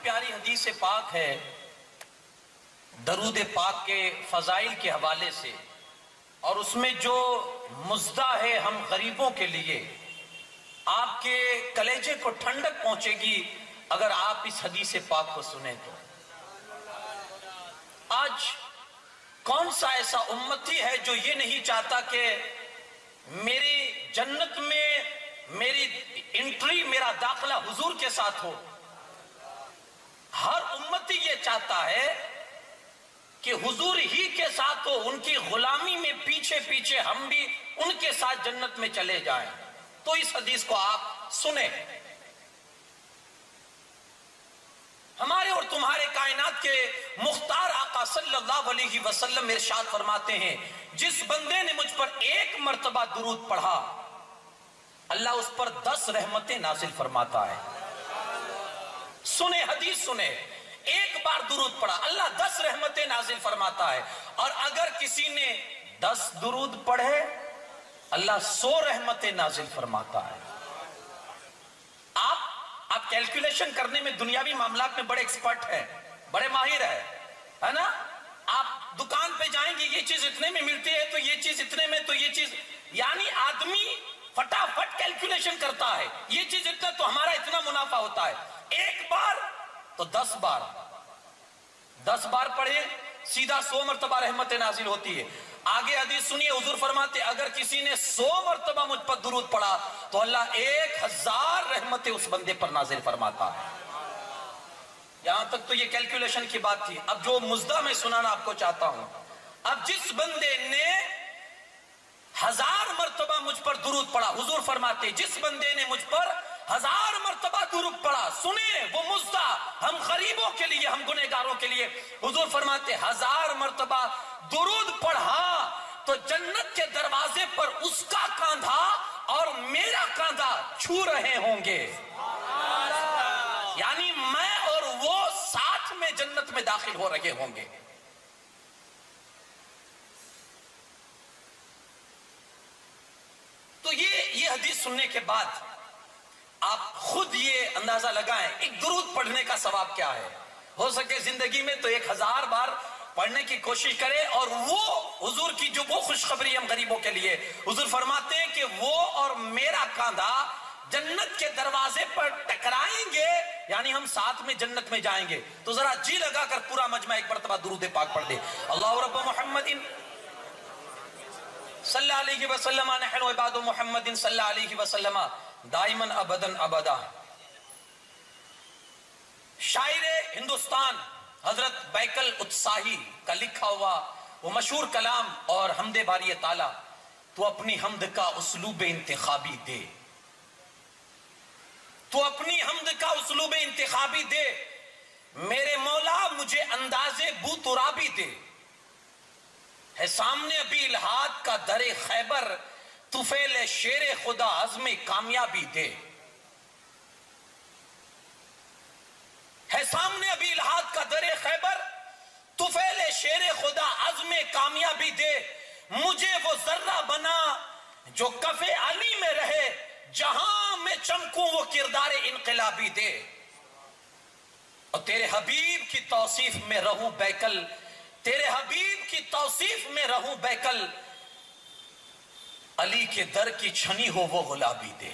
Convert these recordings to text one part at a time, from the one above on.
پیاری حدیث پاک ہے درود پاک کے فضائل کے حوالے سے، اور اس میں جو مزدہ ہے ہم غریبوں کے لیے، آپ کے کلیجے کو ٹھنڈک پہنچے گی اگر آپ اس حدیث پاک کو سنیں تو۔ آج کون سا ایسا امتی ہے جو یہ نہیں چاہتا کہ میری جنت میں میری انٹری، میرا داخلہ حضور کے ساتھ ہو؟ ہر امتی یہ چاہتا ہے کہ حضور ہی کے ساتھ ہو، ان کی غلامی میں پیچھے پیچھے ہم بھی ان کے ساتھ جنت میں چلے جائیں۔ تو اس حدیث کو آپ سنیں۔ ہمارے اور تمہارے کائنات کے مختار آقا صلی اللہ علیہ وسلم ارشاد فرماتے ہیں، جس بندے نے مجھ پر ایک مرتبہ درود پڑھا اللہ اس پر 10 رحمتیں نازل فرماتا ہے۔ سنیں حدیث سنیں، ایک بار درود پڑھا اللہ 10 رحمتیں نازل فرماتا ہے، اور اگر کسی نے 10 درود پڑھے اللہ 100 رحمتیں نازل فرماتا ہے۔ آپ کیلکولیشن کرنے میں دنیاوی معاملات میں بڑے ایکسپرٹ ہیں، بڑے ماہر ہیں، ہے نا؟ آپ دکان پہ جائیں گے یہ چیز اتنے میں ملتی ہے تو یہ چیز اتنے میں، تو یہ چیز، یعنی آدمی فٹافٹ کیلکولیشن کرتا ہے، یہ چیز اتنا تو ہمارا اتنا منافع ہوتا ہے۔ ایک بار تو 10 بار، 10 بار پڑھے سیدھا 100 مرتبہ رحمت نازل ہوتی ہے۔ آگے حدیث سنیے، حضور فرماتے اگر کسی نے 100 مرتبہ مجھ پر درود پڑھا تو اللہ 1000 رحمتیں اس بندے پر نازل فرماتا ہے۔ یہاں تک تو یہ کیلکولیشن کی بات تھی۔ اب جو مزدہ میں سنانا آپ کو چاہتا ہوں، اب جس بندے نے 1000 مرتبہ مجھ پر درود پڑھا، حضور فرماتے جس بندے نے مجھ پر 1000 مرتبہ درود پڑھا، سنیں وہ مزدہ ہم غریبوں کے لیے، ہم گنہگاروں کے لیے، حضور فرماتے 1000 مرتبہ درود پڑھا تو جنت کے دروازے پر اس کا کاندھا اور میرا کاندھا چھو رہے ہوں گے، یعنی میں اور وہ ساتھ میں جنت میں داخل ہو رہے ہوں گے۔ تو یہ حدیث سننے کے بعد آپ خود یہ اندازہ لگائیں ایک درود پڑھنے کا ثواب کیا ہے۔ ہو سکے زندگی میں تو 1000 بار پڑھنے کی کوشش کرے، اور وہ حضور کی جو وہ خوشخبری ہم غریبوں کے لیے، حضور فرماتے ہیں کہ وہ اور میرا کاندھا جنت کے دروازے پر ٹکرائیں گے، یعنی ہم ساتھ میں جنت میں جائیں گے۔ تو ذرا جی لگا کر پورا مجمع ایک مرتبہ درود پاک پڑھ دے، اللہ رب محمد صلی اللہ علیہ وسلم نحن عباد محمد صلی اللہ علیہ وسلم دائماً ابداً ابدا۔ شاعر ہندوستان حضرت بیکل اتساہی کا لکھا ہوا وہ مشہور کلام اور حمد باری تعالیٰ، تو اپنی حمد کا اسلوب انتخابی دے، تو اپنی حمد کا اسلوب انتخابی دے، میرے مولا مجھے انداز بو ترابی دے، ہے سامنے ابھی الہاد کا در خیبر، طفیل شیر خدا عزم کامیابی دے، ہے سامنے ابھی الہاد کا در خیبر، طفیل شیر خدا عزم کامیابی دے، مجھے وہ ذرہ بنا جو کف علی میں رہے، جہاں میں چمکوں وہ کردار انقلابی دے، اور تیرے حبیب کی توصیف میں رہوں بیکل، تیرے حبیب کی توصیف میں رہوں بیکل، علی کے در کی چھنی ہو وہ گلابی دے۔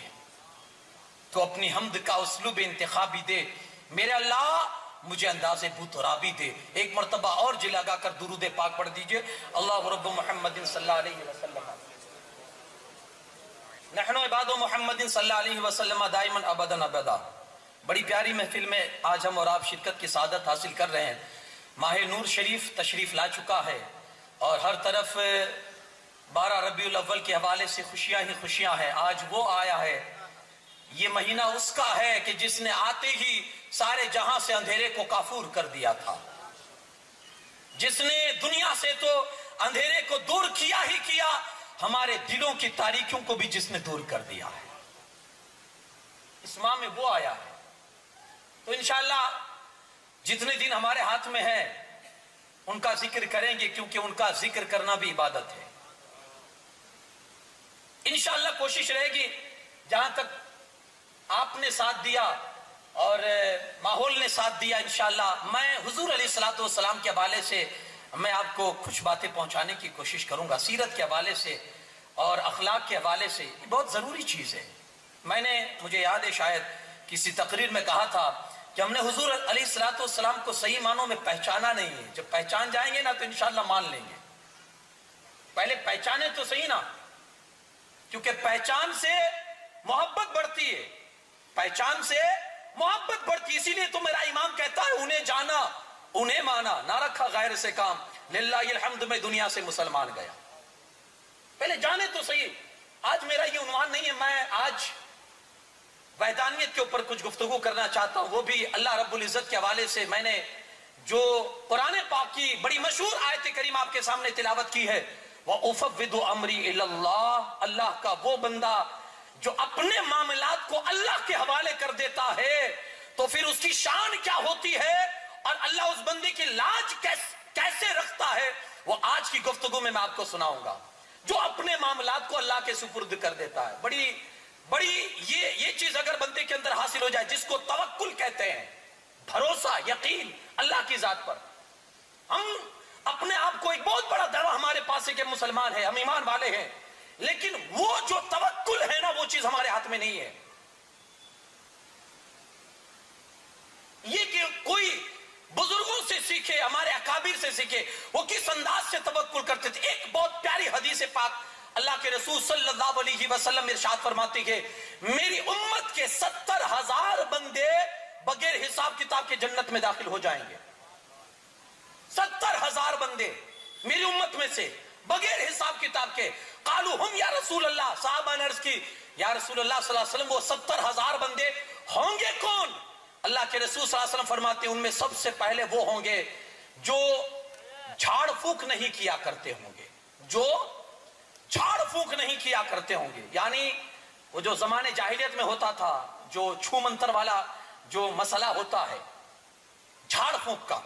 تو اپنی حمد کا اسلوب انتخابی دے، میرے اللہ مجھے انداز بو ترابی دے۔ ایک مرتبہ اور جی لگا کر درود پاک پڑھ دیجئے، اللہ رب محمد صلی اللہ علیہ وسلم نحن عباد محمد صلی اللہ علیہ وسلم دائماً ابداً ابدا۔ بڑی پیاری محفل میں آج ہم اور آپ شرکت کی سعادت حاصل کر رہے ہیں۔ ماہ نور شریف تشریف لا چکا ہے، اور ہر طرف 12 ربیع الاول کے حوالے سے خوشیاں ہی خوشیاں ہیں۔ آج وہ آیا ہے، یہ مہینہ اس کا ہے کہ جس نے آتے ہی سارے جہاں سے اندھیرے کو کافور کر دیا تھا، جس نے دنیا سے تو اندھیرے کو دور کیا ہی کیا، ہمارے دلوں کی تاریکیوں کو بھی جس نے دور کر دیا ہے۔ اس ماہ میں وہ آیا ہے، تو انشاءاللہ جتنے دن ہمارے ہاتھ میں ہے ان کا ذکر کریں گے، کیونکہ ان کا ذکر کرنا بھی عبادت ہے۔ انشاءاللہ کوشش رہے گی جہاں تک آپ نے ساتھ دیا اور ماحول نے ساتھ دیا انشاءاللہ میں حضور علیہ الصلوۃ والسلام کے حوالے سے میں آپ کو کچھ باتیں پہنچانے کی کوشش کروں گا، سیرت کے حوالے سے اور اخلاق کے حوالے سے. یہ بہت ضروری چیز ہے. مجھے یاد ہے شاید کسی تقریر میں کہا تھا کہ ہم نے حضور علیہ الصلوۃ والسلام کو صحیح معنوں میں پہچانا نہیں ہے. جب پہچان جائیں گے نا تو انشاءاللہ مان لیں گے. پہلے پہچانے تو صحیح نا، کیونکہ پہچان سے محبت بڑھتی ہے، پہچان سے محبت بڑھتی ہے. اسی لیے تو میرا امام کہتا ہے انہیں جانا انہیں مانا، نہ رکھا غیر سے کام، للہ الحمد میں دنیا سے مسلمان گیا. پہلے جانے تو صحیح. آج میرا یہ عنوان نہیں ہے، میں آج وحدانیت کے اوپر کچھ گفتگو کرنا چاہتا ہوں، وہ بھی اللہ رب العزت کے حوالے سے. میں نے جو قرآن پاک کی بڑی مشہور آیت کریم آپ کے سامنے تلاوت کی ہے، وَأُفَوِّضُ أَمْرِي إِلَى اللَّهِ، اللہ کا وہ بندہ جو اپنے معاملات کو اللہ کے حوالے کر دیتا ہے تو پھر اس کی شان کیا ہوتی ہے اور اللہ اس بندے کی لاج کیسے رکھتا ہے، وہ آج کی گفتگو میں آپ کو سناؤں گا. جو اپنے معاملات کو اللہ کے سپرد کر دیتا ہے. بڑی یہ چیز اگر بندے کے اندر حاصل ہو جائے، جس کو توکل کہتے ہیں، بھروسہ، یقین اللہ کی ذات پر. ہم اپنے آپ کو ایک بہت بڑا دعویٰ ہمارے پاس ہے کہ مسلمان ہیں، ہم ایمان والے ہیں، لیکن وہ جو توکل ہے نا وہ چیز ہمارے ہاتھ میں نہیں ہے. یہ کہ کوئی بزرگوں سے سیکھے، ہمارے اکابر سے سیکھے وہ کس انداز سے توکل کرتے تھے. ایک بہت پیاری حدیث پاک اللہ کے رسول صلی اللہ علیہ وسلم ارشاد فرماتے ہیں، میری امت کے 70,000 بندے بغیر حساب کتاب کے جنت میں داخل ہو جائیں گے. 70,000 بندے میری امت میں سے بغیر حساب کتاب کے. قالوا ہم یا رسول اللہ، صحابہ نے عرض کی یا رسول اللہ صلی اللہ علیہ وسلم وہ 70,000 بندے ہوں گے کون؟ اللہ کے رسول صلی اللہ علیہ وسلم فرماتے ہیں ان میں سب سے پہلے وہ ہوں گے جو جھاڑ پھونک نہیں کیا کرتے ہوں گے، جو جھاڑ پھونک نہیں کیا کرتے ہوں گے. یعنی وہ جو زمانے جاہلیت میں ہوتا تھا، جو چھو منتر والا جو مسئلہ ہوتا ہے جھاڑ پھونک کا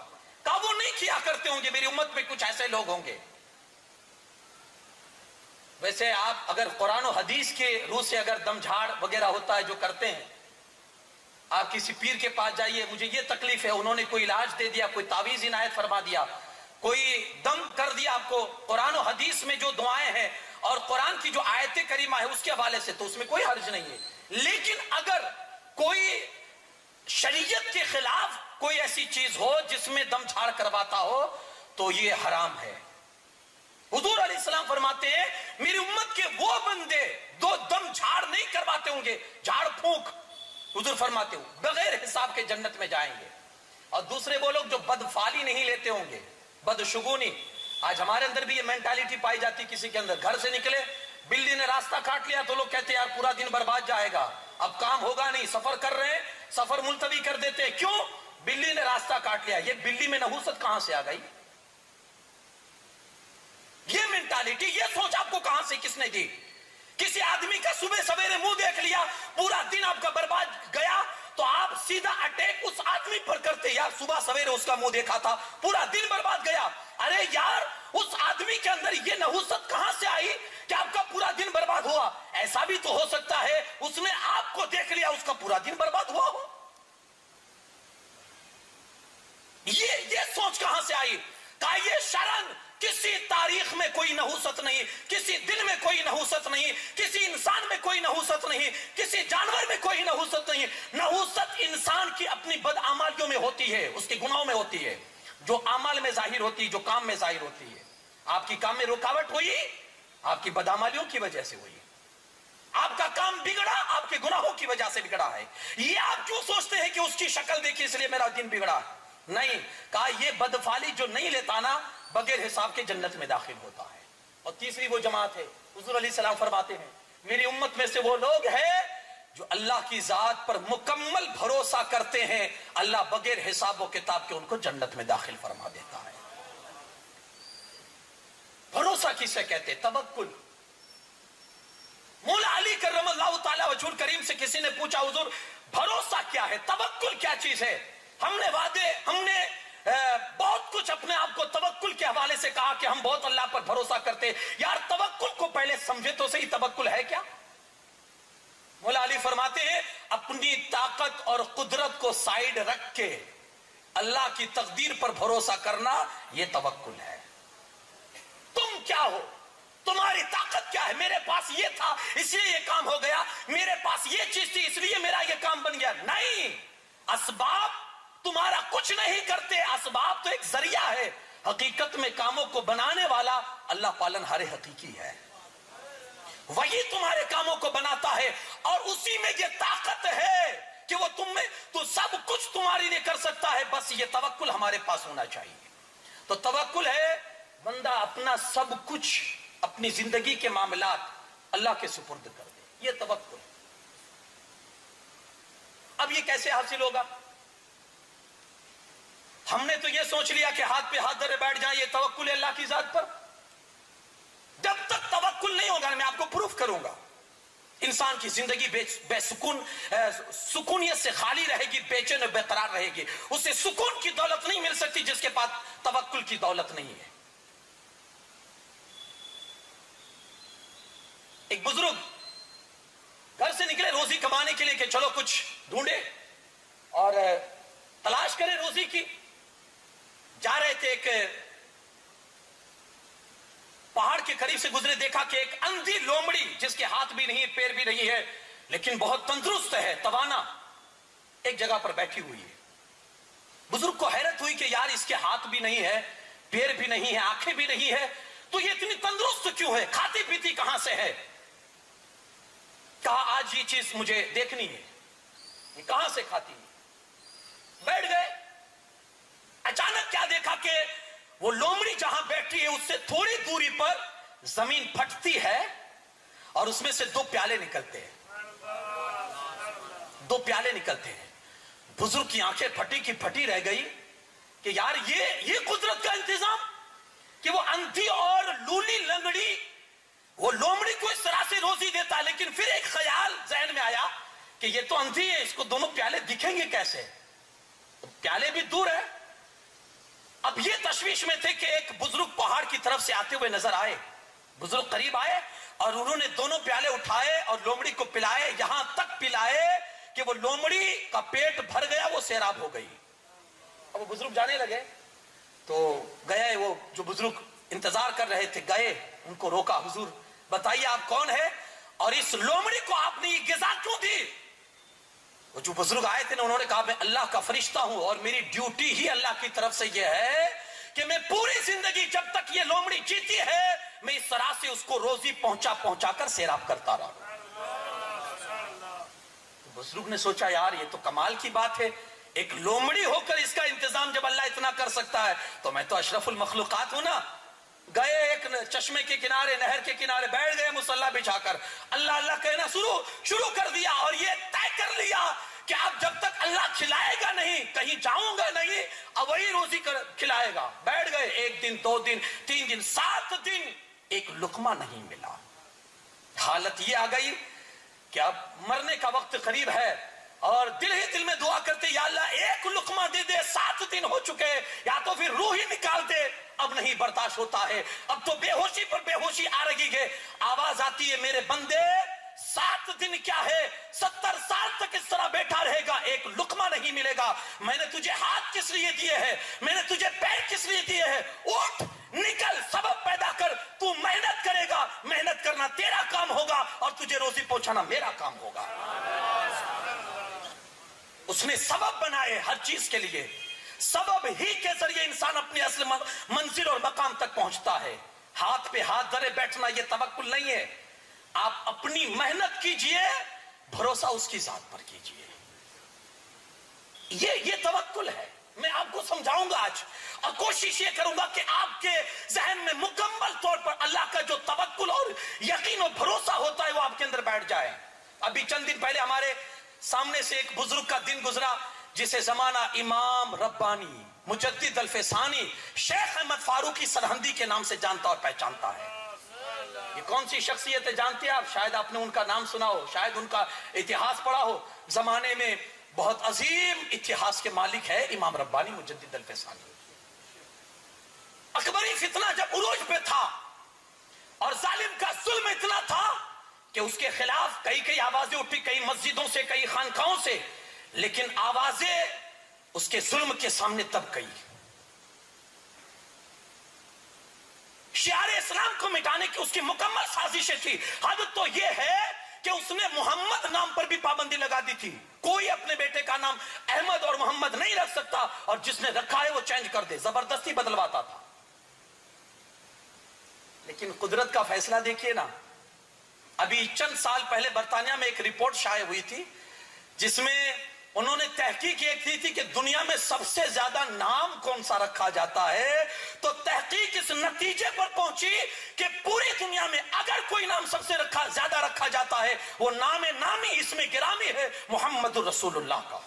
وہ نہیں کیا کرتے ہوں گے. میری امت میں کچھ ایسے لوگ ہوں گے. ویسے آپ اگر قرآن و حدیث کے روح سے اگر دم جھاڑ وغیرہ ہوتا ہے جو کرتے ہیں، آپ کسی پیر کے پاس جائیے، مجھے یہ تکلیف ہے، انہوں نے کوئی علاج دے دیا، کوئی تعویذ عنایت فرما دیا، کوئی دم کر دیا آپ کو. قرآن و حدیث میں جو دعائیں ہیں اور قرآن کی جو آیت کریمہ ہے اس کے حوالے سے تو اس میں کوئی حرج نہیں ہے. لیکن اگر کوئی شریعت کے خلاف کوئی ایسی چیز ہو جس میں دم جھاڑ کرواتا ہو تو یہ حرام ہے. حضور علیہ السلام فرماتے ہیں میری امت کے وہ بندے دو دم جھاڑ نہیں کرواتے ہوں گے، جھاڑ پھونک، حضور فرماتے ہو بغیر حساب کے جنت میں جائیں گے. اور دوسرے وہ لوگ جو بدفعالی نہیں لیتے ہوں گے، بدشگونی. آج ہمارے اندر بھی یہ مینٹالٹی پائی جاتی، کسی کے اندر گھر سے نکلے بلی نے راستہ کاٹ لیا تو لوگ کہتے ہیں یار پورا دن برباد جائے گا، اب کام ہوگا نہیں، سفر کر رہے ہیں سفر ملتوی کر دیتے ہیں. کیوں؟ بلی نے راستہ کاٹ لیا. یہ بلی میں نحوست کہاں سے آ گئی؟ یہ مینٹالٹی، یہ سوچ آپ کو کہاں سے کس نے دی؟ کسی آدمی کا صبح سویرے منہ دیکھ لیا، پورا دن آپ کا برباد گیا تو آپ سیدھا اٹیک اس آدمی پر کرتے، یار صبح سویرے اس کا منہ دیکھا تھا پورا دن برباد گیا. ارے یار اس آدمی کے اندر یہ نحوست کہاں سے آئی کہ آپ کا پورا دن برباد ہوا؟ ایسا بھی تو ہو سکتا ہے اس نے آپ کو دیکھ لیا اس کا پورا دن برباد ہوا ہو. یہ سوچ کہاں سے آئی؟ کہ یہ شرن کسی تاریخ میں کوئی نحوست نہیں، کسی دن میں کوئی نحوست نہیں، کسی انسان میں کوئی نحوست نہیں، کسی جانور میں کوئی نحوست نہیں. نحوست انسان کی اپنی بدعمالیوں میں ہوتی ہے، اس کے گناہوں میں ہوتی ہے، جو عمل میں ظاہر ہوتی ہے، جو کام میں ظاہر ہوتی ہے. آپ کی کام میں رکاوٹ ہوئی آپ کی بدعمالیوں کی وجہ سے ہوئی، آپ کا کام بگڑا آپ کے گناہوں کی وجہ سے بگڑا ہے. یہ آپ کیوں سوچتے ہیں کہ اس کی شکل دیکھی اس لیے میرا دن بگڑا؟ نہیں، کہا یہ بدفعلی جو نہیں لیتا نا بغیر حساب کے جنت میں داخل ہوتا ہے. اور تیسری وہ جماعت ہے، حضور علیہ السلام فرماتے ہیں میری امت میں سے وہ لوگ ہیں جو اللہ کی ذات پر مکمل بھروسہ کرتے ہیں، اللہ بغیر حساب و کتاب کے ان کو جنت میں داخل فرما دیتا ہے. بھروسہ کسے کہتے؟ توکل. مولا علی کرم اللہ تعالی وجہ الکریم سے کسی نے پوچھا حضور بھروسہ کیا ہے، توکل کیا چیز ہے؟ ہم نے بہت کچھ اپنے آپ کو توکل کے حوالے سے کہا کہ ہم بہت اللہ پر بھروسہ کرتے. یار توکل کو پہلے سمجھے تو صحیح، توکل ہے کیا؟ مولا علی فرماتے ہیں اپنی طاقت اور قدرت کو سائیڈ رکھ کے اللہ کی تقدیر پر بھروسہ کرنا یہ توکل ہے. تم کیا ہو؟ تمہاری طاقت کیا ہے؟ میرے پاس یہ تھا اس لیے یہ کام ہو گیا، میرے پاس یہ چیز تھی اس لیے میرا یہ کام بن گیا. نہیں، اسباب تمہارا کچھ نہیں کرتے، اسباب تو ایک ذریعہ ہے. حقیقت میں کاموں کو بنانے والا اللہ پالن ہر حقیقی ہے، وہی تمہارے کاموں کو بناتا ہے، اور اسی میں یہ طاقت ہے کہ وہ تم میں تو سب کچھ تمہاری لیے کر سکتا ہے. بس یہ توکل ہمارے پاس ہونا چاہیے. تو توکل ہے بندہ اپنا سب کچھ، اپنی زندگی کے معاملات اللہ کے سپرد کر دے. یہ توکل. اب یہ کیسے حاصل ہوگا؟ ہم نے تو یہ سوچ لیا کہ ہاتھ پہ ہاتھ دھرے بیٹھ جائیں، یہ توکل ہے اللہ کی ذات پر. جب تک توکل نہیں ہوگا، میں آپ کو پروف کروں گا، انسان کی زندگی بے سکون، سکونیت سے خالی رہے گی، بے چین و بے قرار رہے گی. اسے سکون کی دولت نہیں مل سکتی جس کے پاس توکل کی دولت نہیں ہے. ایک بزرگ گھر سے نکلے روزی کمانے کے لیے کہ چلو کچھ ڈھونڈے اور تلاش کرے روزی کی. جا رہے تھے، ایک پہاڑ کے قریب سے گزرے، دیکھا کہ ایک اندھی لومڑی جس کے ہاتھ بھی نہیں، پیر بھی نہیں ہے، لیکن بہت تندرست ہے، توانا، ایک جگہ پر بیٹھی ہوئی ہے. بزرگ کو حیرت ہوئی کہ یار اس کے ہاتھ بھی نہیں ہے، پیر بھی نہیں ہے، آنکھیں بھی نہیں ہے، تو یہ اتنی تندرست کیوں ہے؟ کھاتی پیتی کہاں سے ہے؟ کہا آج یہ چیز مجھے دیکھنی ہے، یہ کہاں سے کھاتی ہے؟ بیٹھ گئے. اچانک کیا دیکھا کہ وہ لومڑی جہاں بیٹھی ہے اس سے تھوڑی دوری پر زمین پھٹتی ہے اور اس میں سے دو پیالے نکلتے ہیں. دو پیالے نکلتے ہیں. بزرگ کی آنکھیں پھٹی کی پھٹی رہ گئی کہ یار یہ قدرت کا انتظام کہ وہ اندھی اور لولی لنگڑی وہ لومڑی کو اس طرح سے روزی دیتا ہے. لیکن پھر ایک خیال ذہن میں آیا کہ یہ تو اندھی ہے، اس کو دونوں پیالے دکھیں گے کیسے؟ پیالے بھی دور ہے. اب یہ تشویش میں تھے کہ ایک بزرگ پہاڑ کی طرف سے آتے ہوئے نظر آئے. بزرگ قریب آئے اور انہوں نے دونوں پیالے اٹھائے اور لومڑی کو پلائے، یہاں تک پلائے کہ وہ لومڑی کا پیٹ بھر گیا، وہ سیراب ہو گئی. اب وہ بزرگ جانے لگے تو گئے، وہ جو بزرگ انتظار کر رہے تھے گئے، ان کو روکا. حضور بتائیے آپ کون ہے اور اس لومڑی کو آپ نے یہ غذا کیوں دی؟ وہ جو بزرگ آئے تھے انہوں نے کہا میں اللہ کا فرشتہ ہوں اور میری ڈیوٹی ہی اللہ کی طرف سے یہ ہے کہ میں پوری زندگی جب تک یہ لومڑی جیتی ہے میں اس طرح سے اس کو روزی پہنچا کر سیراب کرتا رہا. بزرگ نے سوچا یار یہ تو کمال کی بات ہے، ایک لومڑی ہو کر اس کا انتظام جب اللہ اتنا کر سکتا ہے تو میں تو اشرف المخلوقات ہوں نا. گئے ایک چشمے کے کنارے، نہر کے کنارے بیٹھ گئے، مصلی بچھا کر اللہ اللہ کہنا شروع کر دیا اور یہ طے کر لیا کہ اب جب تک اللہ کھلائے گا نہیں کہیں جاؤں گا نہیں، اب وہی روزی کھلائے گا. بیٹھ گئے، ایک دن، 2 دن، 3 دن، 7 دن ایک لقمہ نہیں ملا. حالت یہ آ گئی کہ اب مرنے کا وقت قریب ہے اور دل ہی دل میں دعا کرتے یا اللہ ایک لقمہ دے دے، 7 دن ہو چکے، یا تو پھر روح ہی نکال دے، اب نہیں برداشت ہوتا ہے، اب تو بے ہوشی پر بے ہوشی آ رہی ہے. آواز آتی ہے میرے بندے 7 دن کیا ہے، 70 سال تک اس طرح بیٹھا رہے گا، ایک لقمہ نہیں ملے گا. میں نے تجھے ہاتھ کس لیے دیے ہیں، میں نے تجھے پیر کس لیے دیے ہیں؟ اٹھ نکل، سبب پیدا کر، تو محنت کرے گا، محنت کرنا تیرا کام ہوگا اور تجھے روزی پہنچانا میرا کام ہوگا. اس نے سبب بنائے ہر چیز کے لیے. سبب ہی کے ذریعے انسان اپنی اصل منزل اور مقام تک پہنچتا ہے. ہاتھ پہ ہاتھ دھرے بیٹھنا یہ توکل نہیں ہے. آپ اپنی محنت کیجئے، بھروسہ اس کی ذات پر کیجئے، یہ توکل ہے. میں آپ کو سمجھاؤں گا آج اور کوشش یہ کروں گا کہ آپ کے ذہن میں مکمل طور پر اللہ کا جو توکل اور یقین و بھروسہ ہوتا ہے وہ آپ کے اندر بیٹھ جائے. ابھی چند دن پہلے ہمارے سامنے سے ایک بزرگ کا دن گزرا جسے زمانہ امام ربانی مجدد الفسانی شیخ احمد فاروقی سرہندی کے نام سے جانتا اور پہچانتا ہے. یہ کون سی شخصیت ہے جانتے ہیں آپ؟ شاید آپ نے ان کا نام سنا ہو، شاید ان کا اتہاس پڑھا ہو. زمانے میں بہت عظیم اتہاس کے مالک ہے امام ربانی مجدد الفسانی. اکبری فتنہ جب عروج پہ تھا اور ظالم کا ظلم اتنا تھا کہ اس کے خلاف کئی آوازیں اٹھی، کئی مسجدوں سے، کئی خانقاہوں سے، لیکن آوازیں اس کے ظلم کے سامنے تب گئی. شعار اسلام کو مٹانے کی اس کی مکمل سازشیں تھی. حد تو یہ ہے کہ اس نے محمد نام پر بھی پابندی لگا دی تھی. کوئی اپنے بیٹے کا نام احمد اور محمد نہیں رکھ سکتا، اور جس نے رکھا ہے وہ چینج کر دے. زبردستی بدلواتا تھا. لیکن قدرت کا فیصلہ دیکھیے نا. ابھی چند سال پہلے برطانیہ میں ایک رپورٹ شائع ہوئی تھی جس میں انہوں نے تحقیق یہ کی تھی کہ دنیا میں سب سے زیادہ نام کون سا رکھا جاتا ہے. تو تحقیق اس نتیجے پر پہنچی کہ پوری دنیا میں اگر کوئی نام سب سے زیادہ رکھا جاتا ہے وہ نام نامی اسم گرامی ہے محمد رسول اللہ کا.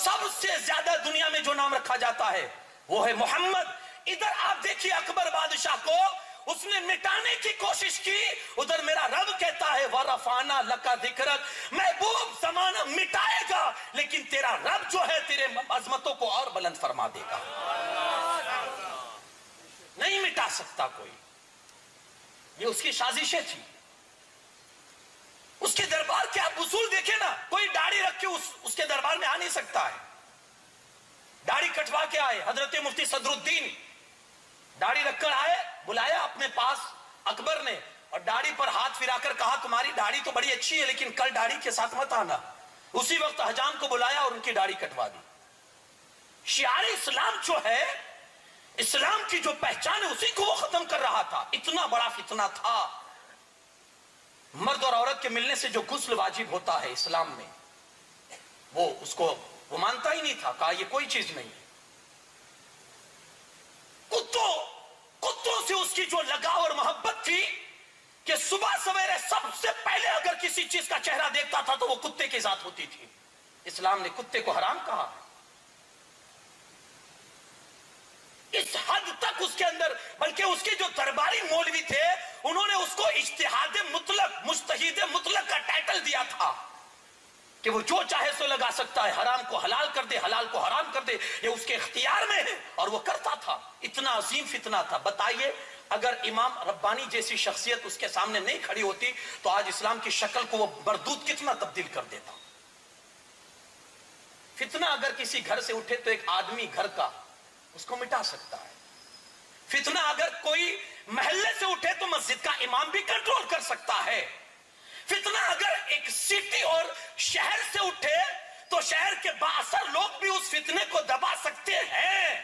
سب سے زیادہ دنیا میں جو نام رکھا جاتا ہے وہ ہے محمد. ادھر آپ دیکھیے اکبر بادشاہ کو اس نے مٹانے کی کوشش کی، ادھر میرا رب کہتا ہے وَرَفَعْنَا لَكَ ذِكْرَكَ، محبوب زمانہ مٹائے گا لیکن تیرا رب جو ہے تیرے عظمتوں کو اور بلند فرما دے گا. نہیں مٹا سکتا کوئی. یہ اس کی سازشیں تھی. اس کے دربار کے آپ اصول دیکھیں نا. کوئی داڑھی رکھ کے اس کے دربار میں آ نہیں سکتا ہے. داڑھی کٹوا کے آئے حضرت مفتی صدر الدین، داڑھی رکھ کر آئے، بلایا اپنے پاس اکبر نے، اور داڑھی پر ہاتھ پھرا کر کہا تمہاری داڑھی تو بڑی اچھی ہے لیکن کل داڑھی کے ساتھ مت آنا. اسی وقت حجام کو بلایا اور ان کی داڑھی کٹوا دی. شعار اسلام جو ہے، اسلام کی جو پہچان ہے، اسی کو وہ ختم کر رہا تھا. اتنا بڑا فتنہ تھا. مرد اور عورت کے ملنے سے جو غسل واجب ہوتا ہے اسلام میں، وہ اس کو وہ مانتا ہی نہیں تھا. کہا یہ کوئی چیز نہیں ہے. کتوں سے اس کی جو لگاؤ اور محبت تھی کہ صبح سویرے سب سے پہلے اگر کسی چیز کا چہرہ دیکھتا تھا تو وہ کتے کی ذات ہوتی تھی. اسلام نے کتے کو حرام کہا. اس حد تک اس کے اندر، بلکہ اس کے جو درباری مولوی تھے انہوں نے اس کو اجتہاد مطلق، مجتہد مطلق کا ٹائٹل دیا تھا کہ وہ جو چاہے سو لگا سکتا ہے. حرام کو حلال کر دے، حلال کو حرام کر دے، یہ اس کے اختیار میں ہے، اور وہ کرتا تھا. اتنا عظیم فتنہ تھا. بتائیے اگر امام ربانی جیسی شخصیت اس کے سامنے نہیں کھڑی ہوتی تو آج اسلام کی شکل کو وہ بردود کتنا تبدیل کر دیتا. فتنہ اگر کسی گھر سے اٹھے تو ایک آدمی گھر کا اس کو مٹا سکتا ہے. فتنہ اگر کوئی محلے سے اٹھے تو مسجد کا امام بھی کنٹرول کر سکتا ہے. فتنہ اگر ایک سٹی اور شہر سے اٹھے تو شہر کے بااثر لوگ بھی اس فتنے کو دبا سکتے ہیں.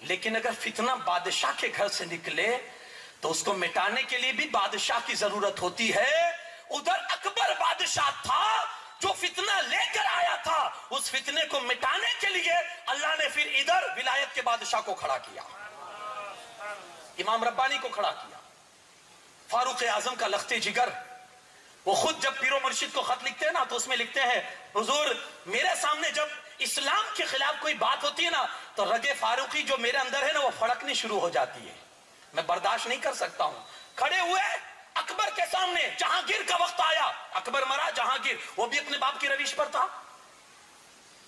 لیکن اگر فتنہ بادشاہ کے گھر سے نکلے تو اس کو مٹانے کے لیے بھی بادشاہ کی ضرورت ہوتی ہے. ادھر اکبر بادشاہ تھا جو فتنہ لے کر آیا تھا. اس فتنے کو مٹانے کے لیے اللہ نے پھر ادھر ولایت کے بادشاہ کو کھڑا کیا، امام ربانی کو کھڑا کیا. فاروق اعظم کا لخت جگر، وہ خود جب پیر و مرشد کو خط لکھتے ہیں نا تو اس میں لکھتے ہیں حضور میرے سامنے جب اسلام کے خلاف کوئی بات ہوتی ہے نا تو رگ فاروقی جو میرے اندر ہے نا وہ پھڑکنی شروع ہو جاتی ہے. میں برداشت نہیں کر سکتا ہوں. کھڑے ہوئے اکبر کے سامنے. جہانگیر کا وقت آیا، اکبر مرا، جہانگیر وہ بھی اپنے باپ کی روش پر تھا.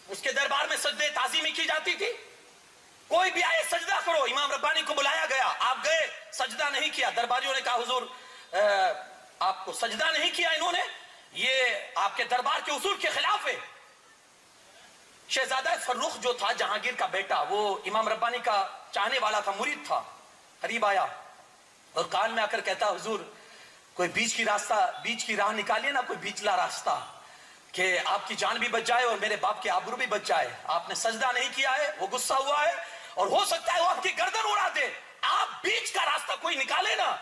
اس کے دربار میں سجدے تعظیمی کی جاتی تھی. کوئی بھی آئے سجدہ کرو. امام ربانی کو بلایا گیا، آپ گئے، سجدہ نہیں کیا. درباریوں نے کہا حضور آپ کو سجدہ نہیں کیا انہوں نے، یہ آپ کے دربار کے اصول کے خلاف ہے. شہزادہ فروخ جو تھا جہانگیر کا بیٹا، وہ امام ربانی کا چاہنے والا تھا، مرید تھا. قریب آیا اور کان میں آ کر کہتا حضور کوئی بیچ کی راہ نکالیے نا، کوئی بیچلا راستہ کہ آپ کی جان بھی بچ جائے اور میرے باپ کے آبرو بھی بچ جائے. آپ نے سجدہ نہیں کیا ہے، وہ غصہ ہوا ہے اور ہو سکتا ہے وہ آپ کی گردن اڑا دے. آپ بیچ کا راستہ کوئی نکالے نا.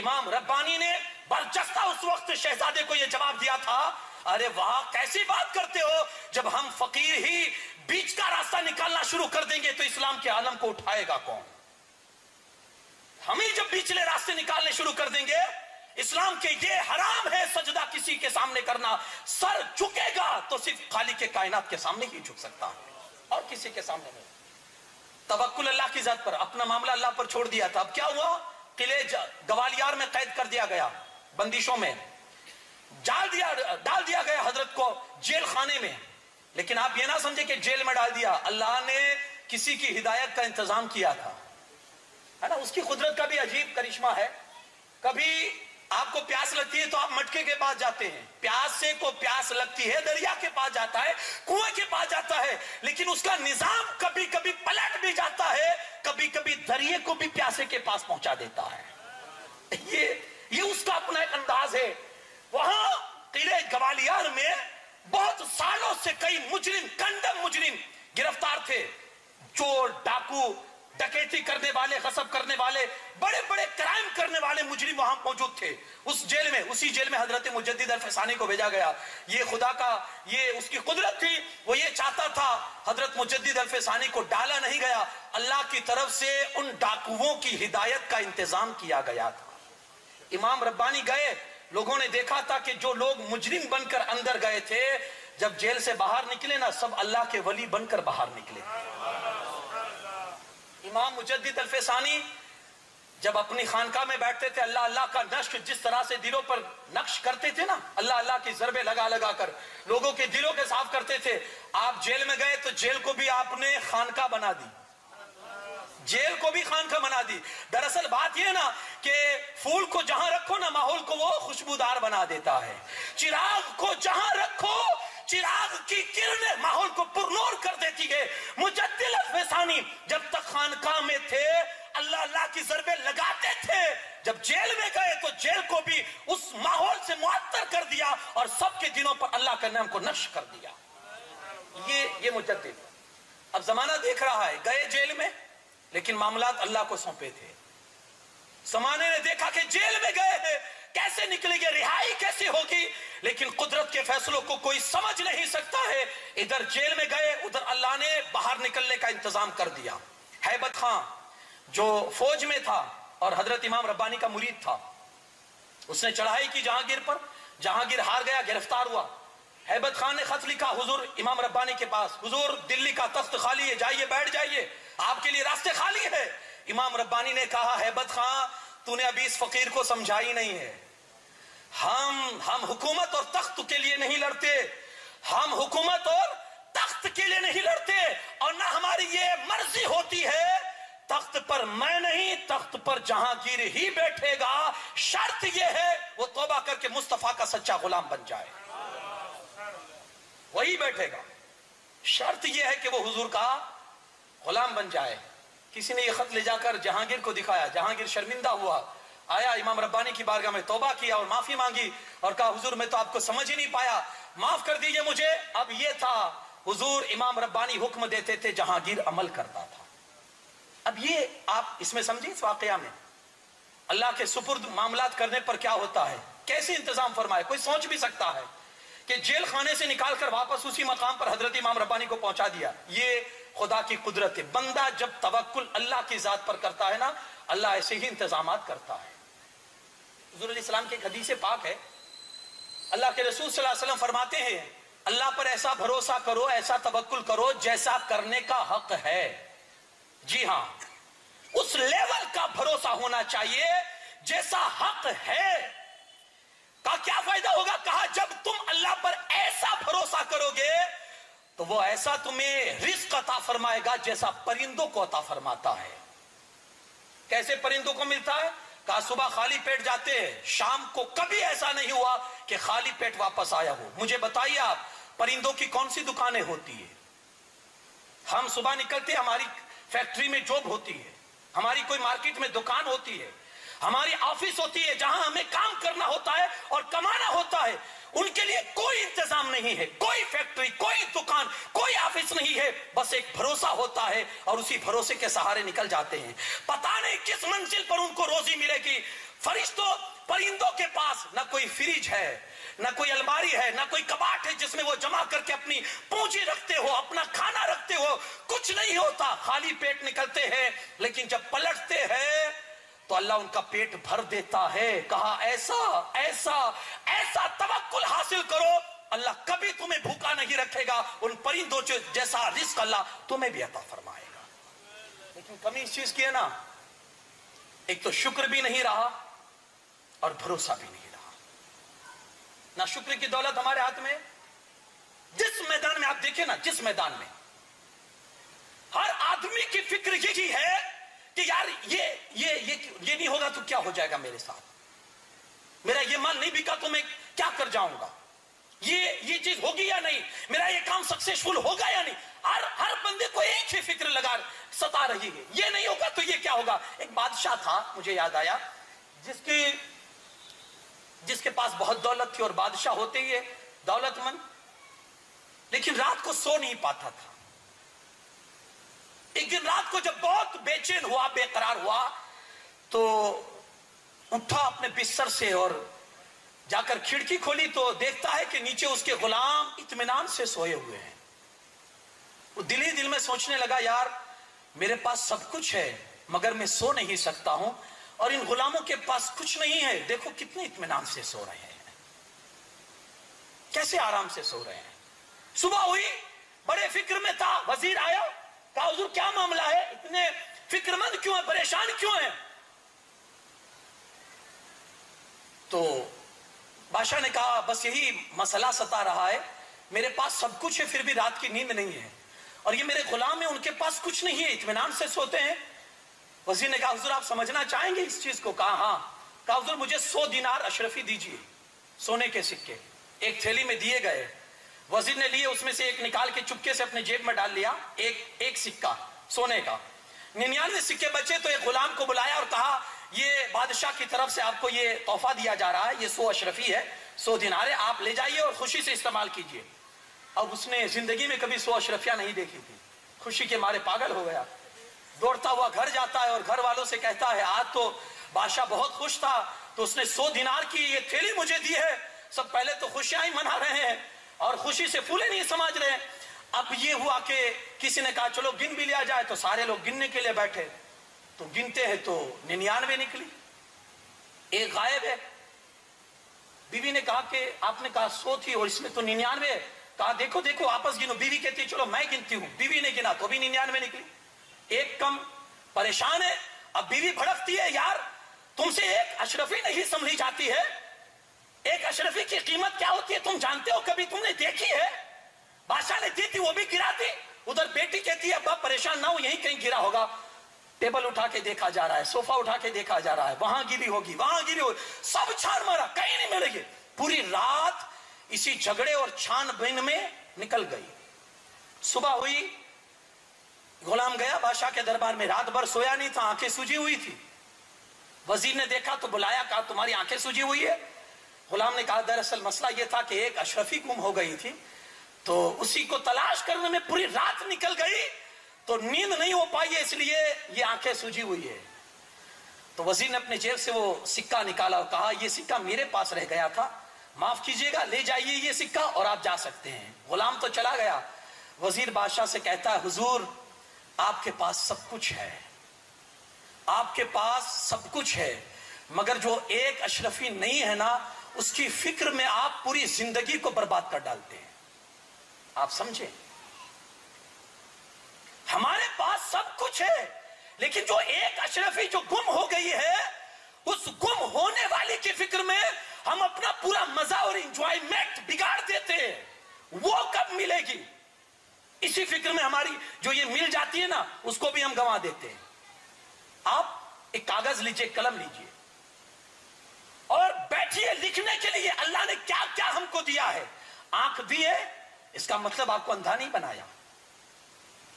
امام ربانی نے برجستہ اس وقت شہزادے کو یہ جواب دیا تھا ارے واہ کیسی بات کرتے ہو، جب ہم فقیر ہی بیچ کا راستہ نکالنا شروع کر دیں گے تو اسلام کے عالم کو اٹھائے گا کون؟ ہم ہی جب بیچلے راستے نکالنے شروع کر دیں گے، اسلام کے یہ حرام ہے سجدہ کسی کے سامنے کرنا. سر جھکے گا تو صرف خالق کائنات کے سامنے ہی جھک سکتا ہے اور کسی کے سامنے نہیں. توکل اللہ کی ذات پر، اپنا معاملہ اللہ پر چھوڑ دیا تھا. اب کیا ہوا؟ قلعے گوالیار میں قید کر دیا گیا، بندشوں میں ڈال دیا گیا حضرت کو جیل خانے میں. لیکن آپ یہ نہ سمجھے کہ جیل میں ڈال دیا، اللہ نے کسی کی ہدایت کا انتظام کیا تھا، ہے نا. اس کی قدرت کا بھی عجیب کرشمہ ہے. کبھی آپ کو پیاس لگتی ہے تو آپ مٹکے کے پاس جاتے ہیں، پیاسے کو پیاس لگتی ہے دریا کے پاس جاتا ہے، کنویں کے پاس جاتا ہے، لیکن اس کا نظام کبھی کبھی پلٹ بھی جاتا ہے، کبھی کبھی دریا کو بھی پیاسے کے پاس پہنچا دیتا ہے۔ یہ اس کا اپنا ایک انداز ہے۔ وہاں قلعہ گوالیار میں بہت سالوں سے کئی مجرم، کنڈم مجرم گرفتار تھے، چور، ڈاکو، ڈکیتی کرنے والے، غصب کرنے والے، بڑے بڑے کرائم کرنے والے مجرم وہاں موجود تھے۔ اس جیل میں، اسی جیل میں حضرت مجدد الفسانی کو بھیجا گیا۔ یہ خدا کا، یہ اس کی قدرت تھی، وہ یہ چاہتا تھا حضرت مجدد الفسانی کو ڈالا نہیں گیا، اللہ کی طرف سے ان ڈاکوؤں کی ہدایت کا انتظام کیا گیا تھا۔ امام ربانی گئے، لوگوں نے دیکھا تھا کہ جو لوگ مجرم بن کر اندر گئے تھے، جب جیل سے باہر نکلے نا، سب اللہ کے ولی بن کر باہر نکلے۔ امام مجدد الفسانی جب اپنی خانقاہ میں بیٹھتے تھے، اللہ اللہ کا نقش جس طرح سے دلوں پر نقش کرتے تھے نا، اللہ اللہ کی ضربیں لگا لگا کر لوگوں کے دلوں کے صاف کرتے تھے۔ آپ جیل میں گئے تو جیل کو بھی آپ نے خانقاہ بنا دی، جیل کو بھی خانقاہ بنا دی۔ دراصل بات یہ نا کہ پھول کو جہاں رکھو نا، ماحول کو وہ خوشبودار بنا دیتا ہے۔ چراغ کو جہاں رکھو، چراغ کی کرنیں ماحول کو پرنور کر دیتی ہے۔ مجدد الفسانی جب تک خانقاہ میں تھے اللہ اللہ کی ضربیں لگاتے تھے، جب جیل میں گئے تو جیل کو بھی اس ماحول سے معطر کر دیا اور سب کے دنوں پر اللہ کے نام کو نقش کر دیا۔ یہ مجدد اب زمانہ دیکھ رہا ہے، گئے جیل میں لیکن معاملات اللہ کو سونپے تھے۔ زمانے نے دیکھا کہ جیل میں گئے ہیں، کیسے نکلیں گے، رہائی کیسے ہوگی، لیکن قدرت کے فیصلوں کو کوئی سمجھ نہیں سکتا ہے۔ ادھر جیل میں گئے، ادھر اللہ نے باہر نکلنے کا انتظام کر دیا۔ ہیبت خان جو فوج میں تھا اور حضرت امام ربانی کا مرید تھا، اس نے چڑھائی کی جہانگیر پر، جہانگیر ہار گیا، گرفتار ہوا۔ ہیبت خان نے خط لکھا حضور امام ربانی کے پاس، حضور دلی کا تخت خالی ہے، جائیے بیٹھ جائیے، آپ کے لیے راستے خالی ہے۔ امام ربانی نے کہا ہیبت خان تو نے ابھی اس فقیر کو سمجھائی نہیں ہے، ہم حکومت اور تخت کے لیے نہیں لڑتے، ہم حکومت اور تخت کے لیے نہیں لڑتے، اور نہ ہماری یہ مرضی ہوتی ہے تخت پر میں نہیں، تخت پر جہانگیر ہی بیٹھے گا، شرط یہ ہے وہ توبہ کر کے مصطفیٰ کا سچا غلام بن جائے، وہی بیٹھے گا، شرط یہ ہے کہ وہ حضور کا غلام بن جائے۔ کسی نے یہ خط لے جا کر جہانگیر کو دکھایا، جہانگیر شرمندہ ہوا، آیا امام ربانی کی بارگاہ میں توبہ کیا اور معافی مانگی اور کہا حضور میں تو آپ کو سمجھ ہی نہیں پایا، معاف کر دیجئے مجھے۔ اب یہ تھا حضور امام ربانی حکم دیتے تھے، جہانگیر عمل کرتا تھا۔ اب یہ آپ اس میں سمجھیں، اس واقعہ میں اللہ کے سپرد معاملات کرنے پر کیا ہوتا ہے، کیسے انتظام فرمائے۔ کوئی سوچ بھی سکتا ہے کہ جیل خانے سے نکال کر واپس اسی مقام پر حضرت امام ربانی کو پہنچا دیا، یہ خدا کی قدرت ہے۔ بندہ جب توکل اللہ کی ذات پر کرتا ہے نا، اللہ ایسے ہی انتظامات کرتا ہے۔ حضور علیہ السلام کی ایک حدیث پاک ہے، اللہ کے رسول صلی اللہ علیہ وسلم فرماتے ہیں اللہ پر ایسا بھروسہ کرو، ایسا توکل کرو جیسا کرنے کا حق ہے۔ جی ہاں، اس لیول کا بھروسہ ہونا چاہیے جیسا حق ہے۔ کہا کیا فائدہ ہوگا؟ کہا جب تم اللہ پر ایسا بھروسہ کرو گے تو وہ ایسا تمہیں رزق عطا فرمائے گا جیسا پرندوں کو عطا فرماتا ہے۔ کیسے پرندوں کو ملتا ہے؟ کہا صبح خالی پیٹ جاتے ہیں، شام کو کبھی ایسا نہیں ہوا کہ خالی پیٹ واپس آیا ہو۔ مجھے بتائیے آپ پرندوں کی کون سی دکانیں ہوتی ہیں؟ ہم صبح نکلتے، ہماری فیکٹری میں جاب ہوتی ہے، ہماری کوئی مارکیٹ میں دکان ہوتی ہے، ہماری آفس ہوتی ہے جہاں ہمیں کام کرنا ہوتا ہے اور کمانا ہوتا ہے۔ ان کے لیے کوئی انتظام نہیں ہے، کوئی فیکٹری، کوئی دکان، کوئی آفس نہیں ہے، بس ایک بھروسہ ہوتا ہے اور اسی بھروسے کے سہارے نکل جاتے ہیں۔ پتہ نہیں کس منزل پر ان کو روزی ملے گی۔ فرشتوں، پرندوں کے پاس نہ کوئی فریج ہے، نہ کوئی الماری ہے، نہ کوئی کباٹ ہے جس میں وہ جمع کر کے اپنی پونجی رکھتے ہو، اپنا کھانا رکھتے ہو، کچھ نہیں ہوتا، خالی پیٹ نکلتے ہیں، لیکن جب پلٹتے ہیں تو اللہ ان کا پیٹ بھر دیتا ہے۔ کہا ایسا ایسا ایسا توکل حاصل کرو، اللہ کبھی تمہیں بھوکا نہیں رکھے گا، ان پرندوں جیسا رزق اللہ تمہیں بھی عطا فرمائے گا۔ لیکن کمی اس چیز کی ہے نا، ایک تو شکر بھی نہیں رہا اور بھروسہ بھی نہیں رہا۔ نہ شکر کی دولت ہمارے ہاتھ میں، جس میدان میں آپ دیکھیں نا، جس میدان میں ہر آدمی کی فکر یہی ہے کہ یار یہ نہیں ہوگا تو کیا ہو جائے گا میرے ساتھ، میرا یہ مال نہیں بکا تو میں کیا کر جاؤں گا, یہ چیز ہوگی یا نہیں, میرا یہ کام سکسیسفل ہوگا یا نہیں. ہر بندے کو ایک ہی فکر ستا رہی ہے, یہ نہیں ہوگا تو یہ کیا ہوگا. ایک بادشاہ تھا, مجھے یاد آیا, جس کے پاس بہت دولت تھی, اور بادشاہ ہوتے ہی دولت مند, لیکن رات کو سو نہیں پاتا تھا. ایک دن رات کو جب بہت بے چین ہوا, بے قرار ہوا, تو اٹھا اپنے بستر سے اور جا کر کھڑکی کھولی تو دیکھتا ہے کہ نیچے اس کے غلام اطمینان سے سوئے ہوئے ہیں. وہ دل ہی دل میں سوچنے لگا, یار میرے پاس سب کچھ ہے مگر میں سو نہیں سکتا ہوں, اور ان غلاموں کے پاس کچھ نہیں ہے, دیکھو کتنے اطمینان سے سو رہے ہیں, کیسے آرام سے سو رہے ہیں. صبح ہوئی, بڑے فکر میں تھا, وزیر آیا, کہا حضور کیا معاملہ ہے, اتنے فکر مند کیوں ہیں, پریشان کیوں ہیں. تو بادشاہ نے کہا بس یہی مسئلہ ستا رہا ہے, میرے پاس سب کچھ ہے پھر بھی رات کی نیند نہیں ہے, اور یہ میرے غلام ہیں ان کے پاس کچھ نہیں ہے, اطمینان سے سوتے ہیں. وزیر نے کہا حضور آپ سمجھنا چاہیں گے اس چیز کو. کہا ہاں. کہا حضور مجھے 100 دینار اشرفی دیجیے, سونے کے سکے. ایک تھیلی میں دیے گئے, وزیر نے لیے, اس میں سے ایک نکال کے چپکے سے اپنے جیب میں ڈال لیا, ایک سکہ سونے کا. 99 سکے بچے تو ایک غلام کو بلایا اور کہا یہ بادشاہ کی طرف سے آپ کو یہ تحفہ دیا جا رہا ہے, یہ 100 اشرفی ہے, 100 دینار ہے, آپ لے جائیے اور خوشی سے استعمال کیجیے. اب اس نے زندگی میں کبھی 100 اشرفیاں نہیں دیکھی تھی, خوشی کے مارے پاگل ہو گیا, دوڑتا ہوا گھر جاتا ہے اور گھر والوں سے کہتا ہے آج تو بادشاہ بہت خوش تھا تو اس نے 100 دینار کی یہ تھیلی مجھے دی ہے. سب پہلے تو خوشیاں ہی منا رہے ہیں اور خوشی سے پھولے نہیں سمجھ رہے ہیں. اب یہ ہوا کہ کسی نے کہا چلو گن بھی لیا جائے, تو سارے لوگ گننے کے لیے بیٹھے, تو گنتے ہیں تو 99 نکلی, ایک غائب ہے. بیوی نے کہا کہ آپ نے کہا 100 تھی اور اس میں تو 99 ہے. کہا دیکھو دیکھو آپس گنو. بیوی کہتی چلو میں گنتی ہوں. بیوی نے گنا تو بھی 99 نکلی, ایک کم. پریشان ہے. اب بیوی بھڑکتی ہے, یار تم سے ایک اشرفی نہیں سمجھی جاتی ہے, ایک اشرفی کی قیمت کیا ہوتی ہے تم جانتے ہو, کبھی تم نے دیکھی ہے. بادشاہ نے دی تھی وہ بھی گرا دی. ادھر بیٹی کہتی ہے ابا پریشان نہ ہو, یہیں کہیں گرا ہوگا. ٹیبل اٹھا کے دیکھا جا رہا ہے, صوفہ اٹھا کے دیکھا جا رہا ہے, وہاں گری ہوگی وہاں گری ہوگی, سب چھان مارا کہیں نہیں ملے گی. پوری رات اسی جھگڑے اور چھان بین میں نکل گئی. صبح ہوئی, غلام گیا بادشاہ کے دربار میں, رات بھر سویا نہیں تھا, آنکھیں سوجی ہوئی تھی. وزیر نے دیکھا تو بلایا, کہا تمہاری آنکھیں سوجی ہوئی ہے. غلام نے کہا دراصل مسئلہ یہ تھا کہ ایک اشرفی گم ہو گئی تھی, تو اسی کو تلاش کرنے میں پوری رات نکل گئی, تو نیند نہیں ہو پائی ہے, اس لیے یہ آنکھیں سوجی ہوئی ہے. تو وزیر نے اپنے جیب سے وہ سکہ نکالا اور کہا یہ سکہ میرے پاس رہ گیا تھا, معاف کیجئے گا, لے جائیے یہ سکہ اور آپ جا سکتے ہیں. غلام تو چلا گیا. وزیر بادشاہ سے کہتا ہے حضور آپ کے پاس سب کچھ ہے, آپ کے پاس سب کچھ ہے, مگر جو ایک اشرفی نہیں ہے نا, اس کی فکر میں آپ پوری زندگی کو برباد کر ڈالتے ہیں. آپ سمجھیں, ہمارے پاس سب کچھ ہے, لیکن جو ایک اشرفی جو گم ہو گئی ہے, اس گم ہونے والی کی فکر میں ہم اپنا پورا مزہ اور انجوائمنٹ بگاڑ دیتے ہیں. وہ کب ملے گی, اسی فکر میں ہماری جو یہ مل جاتی ہے نا, اس کو بھی ہم گنوا دیتے ہیں. آپ ایک کاغذ لیجئے, قلم لیجئے اور بیٹھیے لکھنے کے لیے اللہ نے کیا کیا ہم کو دیا ہے. آنکھ دی ہے, اس کا مطلب آپ کو اندھا نہیں بنایا.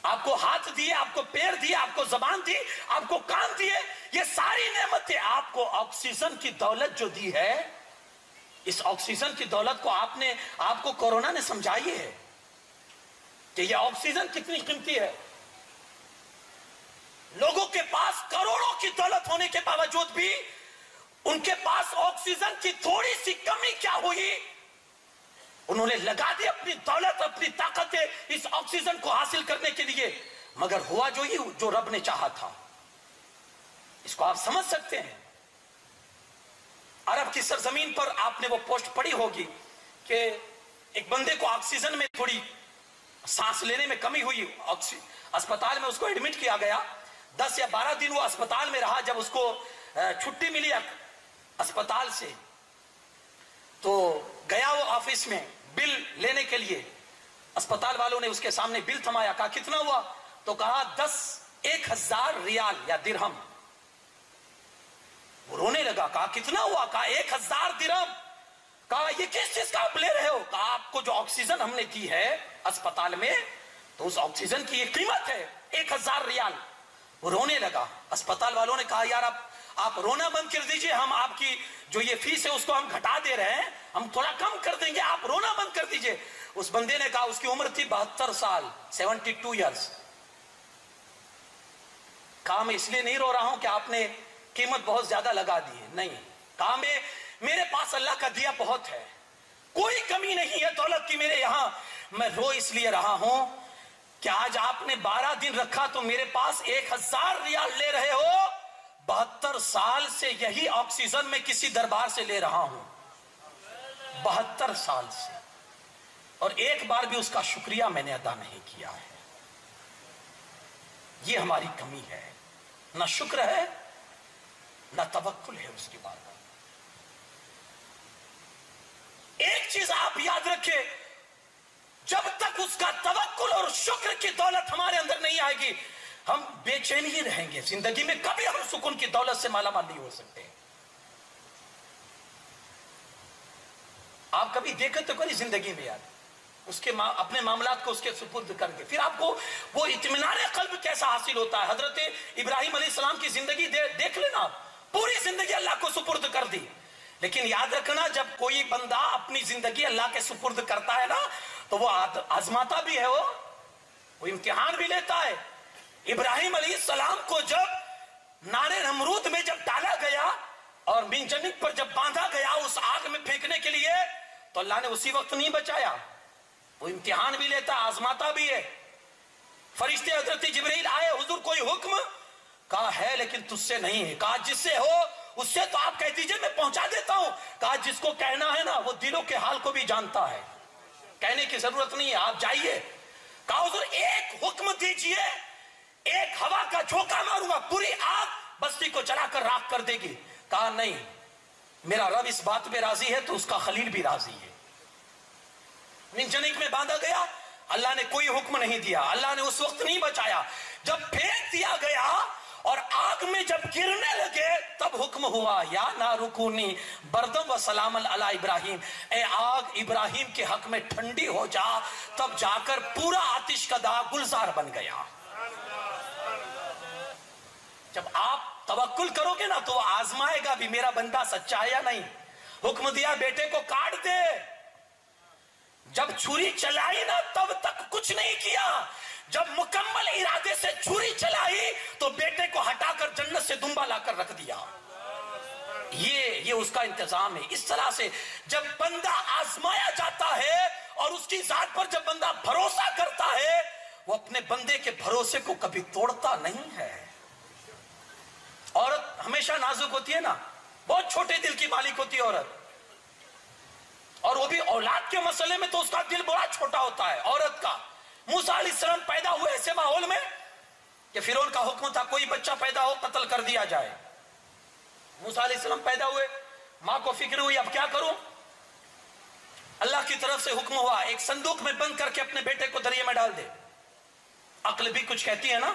آپ کو ہاتھ دیے, آپ کو پیر دیے, آپ کو زبان دی, آپ کو کان دیے, یہ ساری نعمتیں. آپ کو آکسیجن کی دولت جو دی ہے, اس آکسیجن کی دولت کو آپ کو کورونا نے سمجھائی ہے کہ یہ آکسیجن کتنی قیمتی ہے. لوگوں کے پاس کروڑوں کی دولت ہونے کے باوجود بھی ان کے پاس آکسیجن کی تھوڑی سی کمی کیا ہوئی, انہوں نے لگا دی اپنی دولت, اپنی طاقتیں اس آکسیجن کو حاصل کرنے کے لیے, مگر ہوا جو رب نے چاہا تھا. اس کو آپ سمجھ سکتے ہیں. عرب کی سرزمین پر آپ نے وہ پوسٹ پڑھی ہوگی کہ ایک بندے کو آکسیجن میں تھوڑی سانس لینے میں کمی ہوئی, اسپتال میں اس کو ایڈمٹ کیا گیا. 10 یا 12 دن وہ اسپتال میں رہا. جب اس کو چھٹی ملی اسپتال سے, تو گیا وہ آفس میں بل لینے کے لیے. اسپتال والوں نے اس کے سامنے بل تھمایا, کہا کتنا ہوا, تو کہا 10,000 ریال یا درہم. وہ رونے لگا. کہا کتنا ہوا؟ کہا 1000 درہم. کہا یہ کس چیز کا آپ لے رہے ہو؟ کہا آپ کو جو آکسیجن ہم نے دی ہے اسپتال میں تو اس آکسیجن کی یہ قیمت ہے 1000 ریال. وہ رونے لگا. اسپتال والوں نے کہا یار آپ رونا بند کر دیجئے, ہم آپ کی جو یہ فیس ہے اس کو ہم گھٹا دے رہے ہیں, ہم تھوڑا کم کر دیں گے, آپ رونا بند کر دیجئے. اس بندے نے کہا, اس کی عمر تھی 72 سال 72 ایئرز. کہا میں اس لیے نہیں رو رہا ہوں کہ آپ نے قیمت بہت زیادہ لگا دی ہے, نہیں. کہا میرے پاس اللہ کا دیا بہت ہے, کوئی کمی نہیں ہے دولت کی میرے یہاں. میں رو اس لیے رہا ہوں کہ آج آپ نے 12 دن رکھا تو میرے پاس 1000 ریال لے رہے ہو. 72 سال سے یہی آکسیجن میں کسی دربار سے لے رہا ہوں, 72 سال سے, اور ایک بار بھی اس کا شکریہ میں نے ادا نہیں کیا ہے. یہ ہماری کمی ہے, نہ شکر ہے نہ توکل ہے اس کے بارے میں. ایک چیز آپ یاد رکھیں, جب تک اس کا توکل اور شکر کی دولت ہمارے اندر نہیں آئے گی ہم بے چین ہی رہیں گے زندگی میں. کبھی ہم سکون کی دولت سے مالا مال نہیں ہو سکتے. آپ کبھی دیکھیں تو کوئی زندگی میں یار اس کے اپنے معاملات کو اس کے سپرد کر کے پھر آپ کو وہ اطمینان قلب کیسا حاصل ہوتا ہے. حضرت ابراہیم علیہ السلام کی زندگی دیکھ لینا, پوری زندگی اللہ کو سپرد کر دی. لیکن یاد رکھنا, جب کوئی بندہ اپنی زندگی اللہ کے سپرد کرتا ہے نا تو وہ آزماتا بھی ہے, وہ امتحان بھی لیتا ہے. ابراہیم علیہ السلام کو جب نار نمرود میں جب ڈالا گیا اور منجنیق پر جب باندھا گیا اس آگ میں پھینکنے کے لیے, تو اللہ نے اسی وقت نہیں بچایا, وہ امتحان بھی لیتا, آزماتا بھی ہے. فرشتے حضرت جبرائیل آئے, حضور کوئی حکم؟ کہا ہے لیکن تجھ سے نہیں ہے. کہا جس سے ہو اس سے تو آپ کہہ دیجئے میں پہنچا دیتا ہوں. کہا جس کو کہنا ہے نا وہ دلوں کے حال کو بھی جانتا ہے, کہنے کی ضرورت نہیں ہے, آپ جائیے. کہا حضور ایک حکم دیجئے, ایک ہوا کا جھونکا ماروں گا پوری آگ بستی کو جلا کر راکھ کر دے گی. کہا نہیں, میرا رب اس بات پہ راضی ہے تو اس کا خلیل بھی راضی ہے. منجنیق میں باندھا گیا, اللہ نے کوئی حکم نہیں دیا, اللہ نے اس وقت نہیں بچایا. جب پھینک دیا گیا اور آگ میں جب گرنے لگے تب حکم ہوا, یا نارکونی بردم و سلام علی ابراہیم, اے آگ ابراہیم کے حق میں ٹھنڈی ہو جا. تب جا کر پورا آتش کا داغ گلزار بن گیا. جب آپ توکل کرو گے نا تو وہ آزمائے گا بھی میرا بندہ سچا ہے یا نہیں. حکم دیا بیٹے کو کاٹ دے, جب چھری چلائی نا تب تک کچھ نہیں کیا, جب مکمل ارادے سے چھری چلائی تو بیٹے کو ہٹا کر جنت سے دمبا لا کر رکھ دیا. یہ اس کا انتظام ہے. اس طرح سے جب بندہ آزمایا جاتا ہے اور اس کی ذات پر جب بندہ بھروسہ کرتا ہے وہ اپنے بندے کے بھروسے کو کبھی توڑتا نہیں ہے. عورت ہمیشہ نازک ہوتی ہے نا, بہت چھوٹے دل کی مالک ہوتی ہے عورت, اور وہ بھی اولاد کے مسئلے میں تو اس کا دل بڑا چھوٹا ہوتا ہے عورت کا. موسیٰ علیہ السلام پیدا ہوئے ایسے ماحول میں کہ فرعون کا حکم تھا کوئی بچہ پیدا ہو قتل کر دیا جائے. موسیٰ علیہ السلام پیدا ہوئے, ماں کو فکر ہوئی اب کیا کروں. اللہ کی طرف سے حکم ہوا ایک صندوق میں بند کر کے اپنے بیٹے کو دریا میں ڈال دے. عقل بھی کچھ کہتی ہے نا,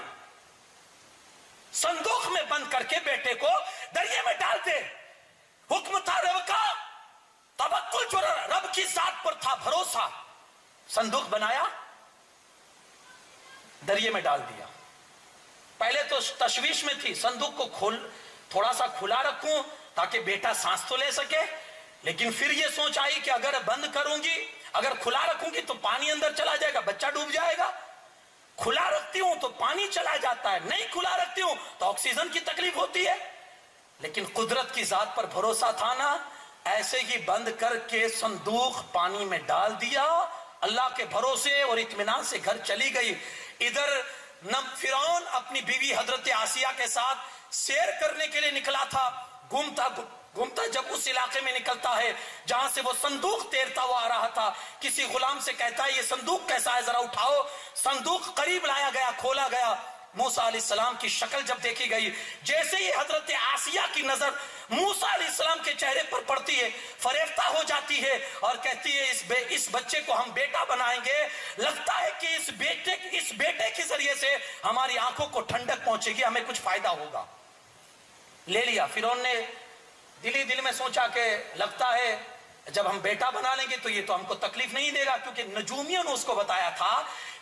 صندوق میں بند کر کے بیٹے کو دریا میں ڈال دے. حکم تھا رب کا, توکل جو رب کی ذات پر تھا, بھروسہ. صندوق بنایا, دریا میں ڈال دیا. پہلے تو تشویش میں تھی, صندوق کو تھوڑا سا کھلا رکھوں تاکہ بیٹا سانس تو لے سکے, لیکن پھر یہ سوچ آئی کہ اگر بند کروں گی, اگر کھلا رکھوں گی تو پانی اندر چلا جائے گا, بچہ ڈوب جائے گا. کھلا رکھتی ہوں تو پانی چلا جاتا ہے, نہیں کھلا رکھتی ہوں تو آکسیجن کی تکلیف ہوتی ہے. لیکن قدرت کی ذات پر بھروسہ تھا نا, ایسے ہی بند کر کے صندوق پانی میں ڈال دیا. اللہ کے بھروسے اور اطمینان سے گھر چلی گئی. ادھر فرعون اپنی بیوی حضرت آسیہ کے ساتھ سیر کرنے کے لیے نکلا تھا, گھومتا جب اس علاقے میں نکلتا ہے جہاں سے وہ صندوق تیرتا ہوا آ رہا تھا, کسی غلام سے کہتا ہے یہ صندوق کیسا ہے ذرا اٹھاؤ. صندوق قریب لایا گیا, کھولا گیا. موسیٰ علیہ السلام کی شکل جب دیکھی گئی, جیسے ہی حضرت آسیہ کی نظر موسیٰ علیہ السلام کے چہرے پر پڑتی ہے فریفتہ ہو جاتی ہے اور کہتی ہے اس بچے کو ہم بیٹا بنائیں گے. لگتا ہے کہ اس بیٹے کے ذریعے سے ہماری آنکھوں کو ٹھنڈک پہنچے گی, ہمیں کچھ فائدہ ہوگا. لے لیا۔ فرعون نے دل میں سوچا کہ لگتا ہے جب ہم بیٹا بنا لیں گے تو یہ تو ہم کو تکلیف نہیں دے گا، کیونکہ نجومیوں نے اس کو بتایا تھا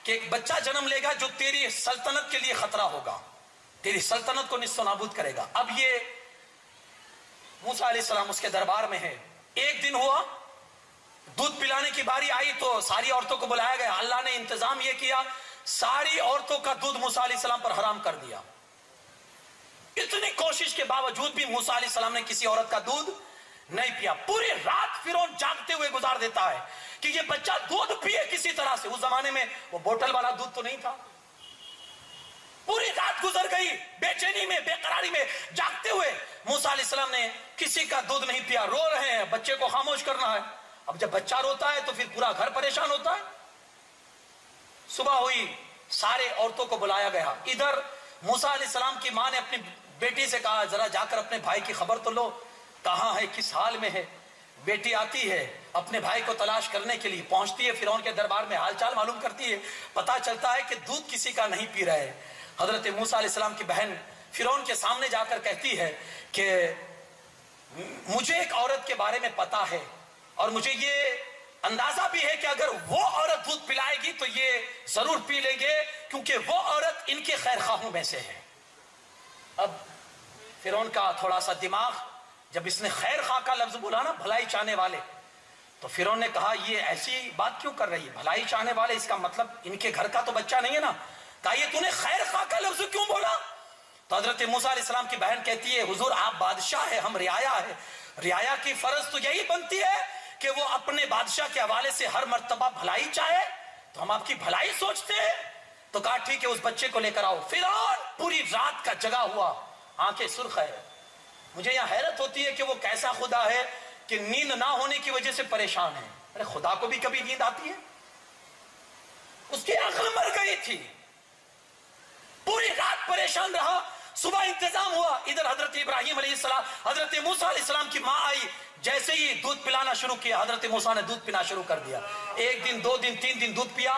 کہ ایک بچہ جنم لے گا جو تیری سلطنت کے لیے خطرہ ہوگا، تیری سلطنت کو نصف و نابود کرے گا۔ اب یہ موسیٰ علیہ السلام اس کے دربار میں ہے۔ ایک دن ہوا، دودھ پلانے کی باری آئی تو ساری عورتوں کو بلایا گیا۔ اللہ نے انتظام یہ کیا، ساری عورتوں کا دودھ موسیٰ علیہ السلام پر حرام کر دیا۔ اتنی کوشش کے باوجود بھی موسیٰ علیہ السلام نے کسی عورت کا دودھ نہیں پیا۔ پوری رات فرعون جاگتے ہوئے گزار دیتا ہے کہ یہ بچہ دودھ پیے کسی طرح سے۔ اس زمانے میں وہ بوتل والا دودھ تو نہیں تھا۔ پوری رات گزر گئی، بے چینی میں، بے قراری میں جاگتے ہوئے موسیٰ علیہ السلام نے کسی کا دودھ نہیں پیا۔ رو رہے ہیں، بچے کو خاموش کرنا ہے۔ اب جب بچہ روتا ہے تو پھر پورا گھر پریشان ہوتا ہے۔ صبح ہوئی، سارے عورتوں کو بلایا گیا۔ ادھر موسیٰ علیہ السلام کی ماں نے اپنی بیٹی سے کہا ذرا جا کر اپنے بھائی کی خبر تو لو، کہاں ہے، کس حال میں ہے۔ بیٹی آتی ہے اپنے بھائی کو تلاش کرنے کے لیے، پہنچتی ہے فرعون کے دربار میں، حال چال معلوم کرتی ہے۔ پتا چلتا ہے کہ دودھ کسی کا نہیں پی رہے۔ حضرت موسیٰ علیہ السلام کی بہن فرعون کے سامنے جا کر کہتی ہے کہ مجھے ایک عورت کے بارے میں پتا ہے، اور مجھے یہ اندازہ بھی ہے کہ اگر وہ عورت دودھ پلائے گی تو یہ ضرور پی لیں گے، کیونکہ وہ عورت ان کے خیر خواہوں میں سے ہے۔ اب فرعون کا تھوڑا سا دماغ، جب اس نے خیر خواہ کا لفظ بولا نا، بھلائی چاہنے والے، تو فرعون نے کہا یہ ایسی بات کیوں کر رہی ہے، بھلائی چاہنے والے، اس کا مطلب ان کے گھر کا تو بچہ نہیں ہے نا۔ کہا یہ تو نے خیر خواہ کا لفظ کیوں بولا؟ تو حضرت موسیٰ علیہ السلام کی بہن کہتی ہے حضور آپ بادشاہ ہے، ہم رعایا ہے، رعایا کی فرض تو یہی بنتی ہے کہ وہ اپنے بادشاہ کے حوالے سے ہر مرتبہ بھلائی چاہے، تو ہم آپ کی بھلائی سوچتے ہیں۔ تو کہا ٹھیک ہے، اس بچے کو لے کر آؤ۔ فرعون پوری رات کا جگا ہوا، آنکھیں سرخ ہے۔ مجھے یہاں حیرت ہوتی ہے کہ وہ کیسا خدا ہے کہ نیند نہ ہونے کی وجہ سے پریشان ہے۔ ارے خدا کو بھی کبھی نیند آتی ہے؟ اس کی عقل مر گئی تھی، پوری رات پریشان رہا۔ صبح انتظام ہوا، ادھر حضرت ابراہیم علیہ السلام، حضرت موسیٰ علیہ السلام کی ماں آئی، جیسے ہی دودھ پلانا شروع کیا، حضرت موسیٰ نے دودھ پینا شروع کر دیا۔ ایک دن، دو دن، تین دن دودھ پیا۔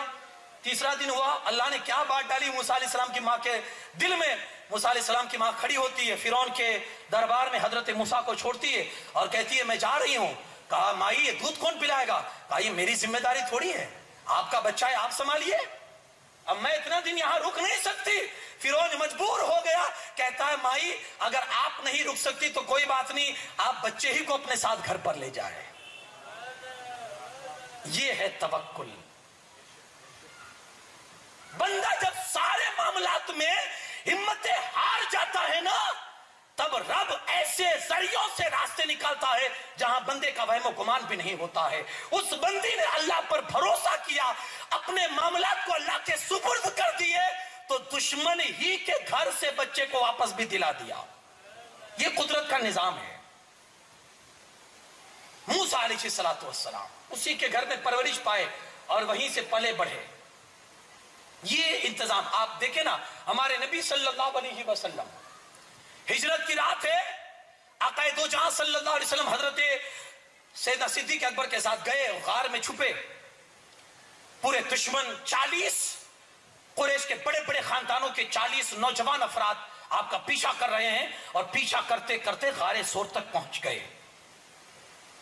تیسرا دن ہوا، اللہ نے کیا بات ڈالی موسیٰ علیہ السلام کی ماں کے دل میں۔ موسیٰ علیہ السلام کی ماں کھڑی ہوتی ہے فرعون کے دربار میں، حضرت موسیٰ کو چھوڑتی ہے اور کہتی ہے میں جا رہی ہوں۔ کہا مائی یہ دودھ کون پلائے گا؟ کہا یہ میری ذمہ داری تھوڑی ہے، آپ کا بچہ ہے، آپ سنبھالیے، اب میں اتنا دن یہاں رک نہیں سکتی۔ فرعون مجبور ہو گیا، کہتا ہے مائی اگر آپ نہیں رک سکتی تو کوئی بات نہیں، آپ بچے ہی کو اپنے ساتھ گھر پر لے جائے۔ یہ ہے توکل۔ بندہ جب سارے معاملات میں ہمت ہار جاتا ہے نا، تب رب ایسے ذریعوں سے راستے نکالتا ہے جہاں بندے کا وہم و گمان بھی نہیں ہوتا ہے۔ اس بندی نے اللہ پر بھروسہ کیا، اپنے معاملات کو اللہ کے سپرد کر دیے، تو دشمن ہی کے گھر سے بچے کو واپس بھی دلا دیا۔ یہ قدرت کا نظام ہے۔ موسیٰ علیہ السلام اسی کے گھر میں پرورش پائے اور وہیں سے پلے بڑھے۔ یہ انتظام آپ دیکھیں نا، ہمارے نبی صلی اللہ علیہ وسلم، ہجرت کی رات ہے، آقا دو جہاں صلی اللہ علیہ وسلم حضرت سیدنا صدیق اکبر کے ساتھ گئے، غار میں چھپے۔ پورے دشمن 40 قریش کے بڑے بڑے خاندانوں کے 40 نوجوان افراد آپ کا پیچھا کر رہے ہیں، اور پیچھا کرتے کرتے غار سور تک پہنچ گئے۔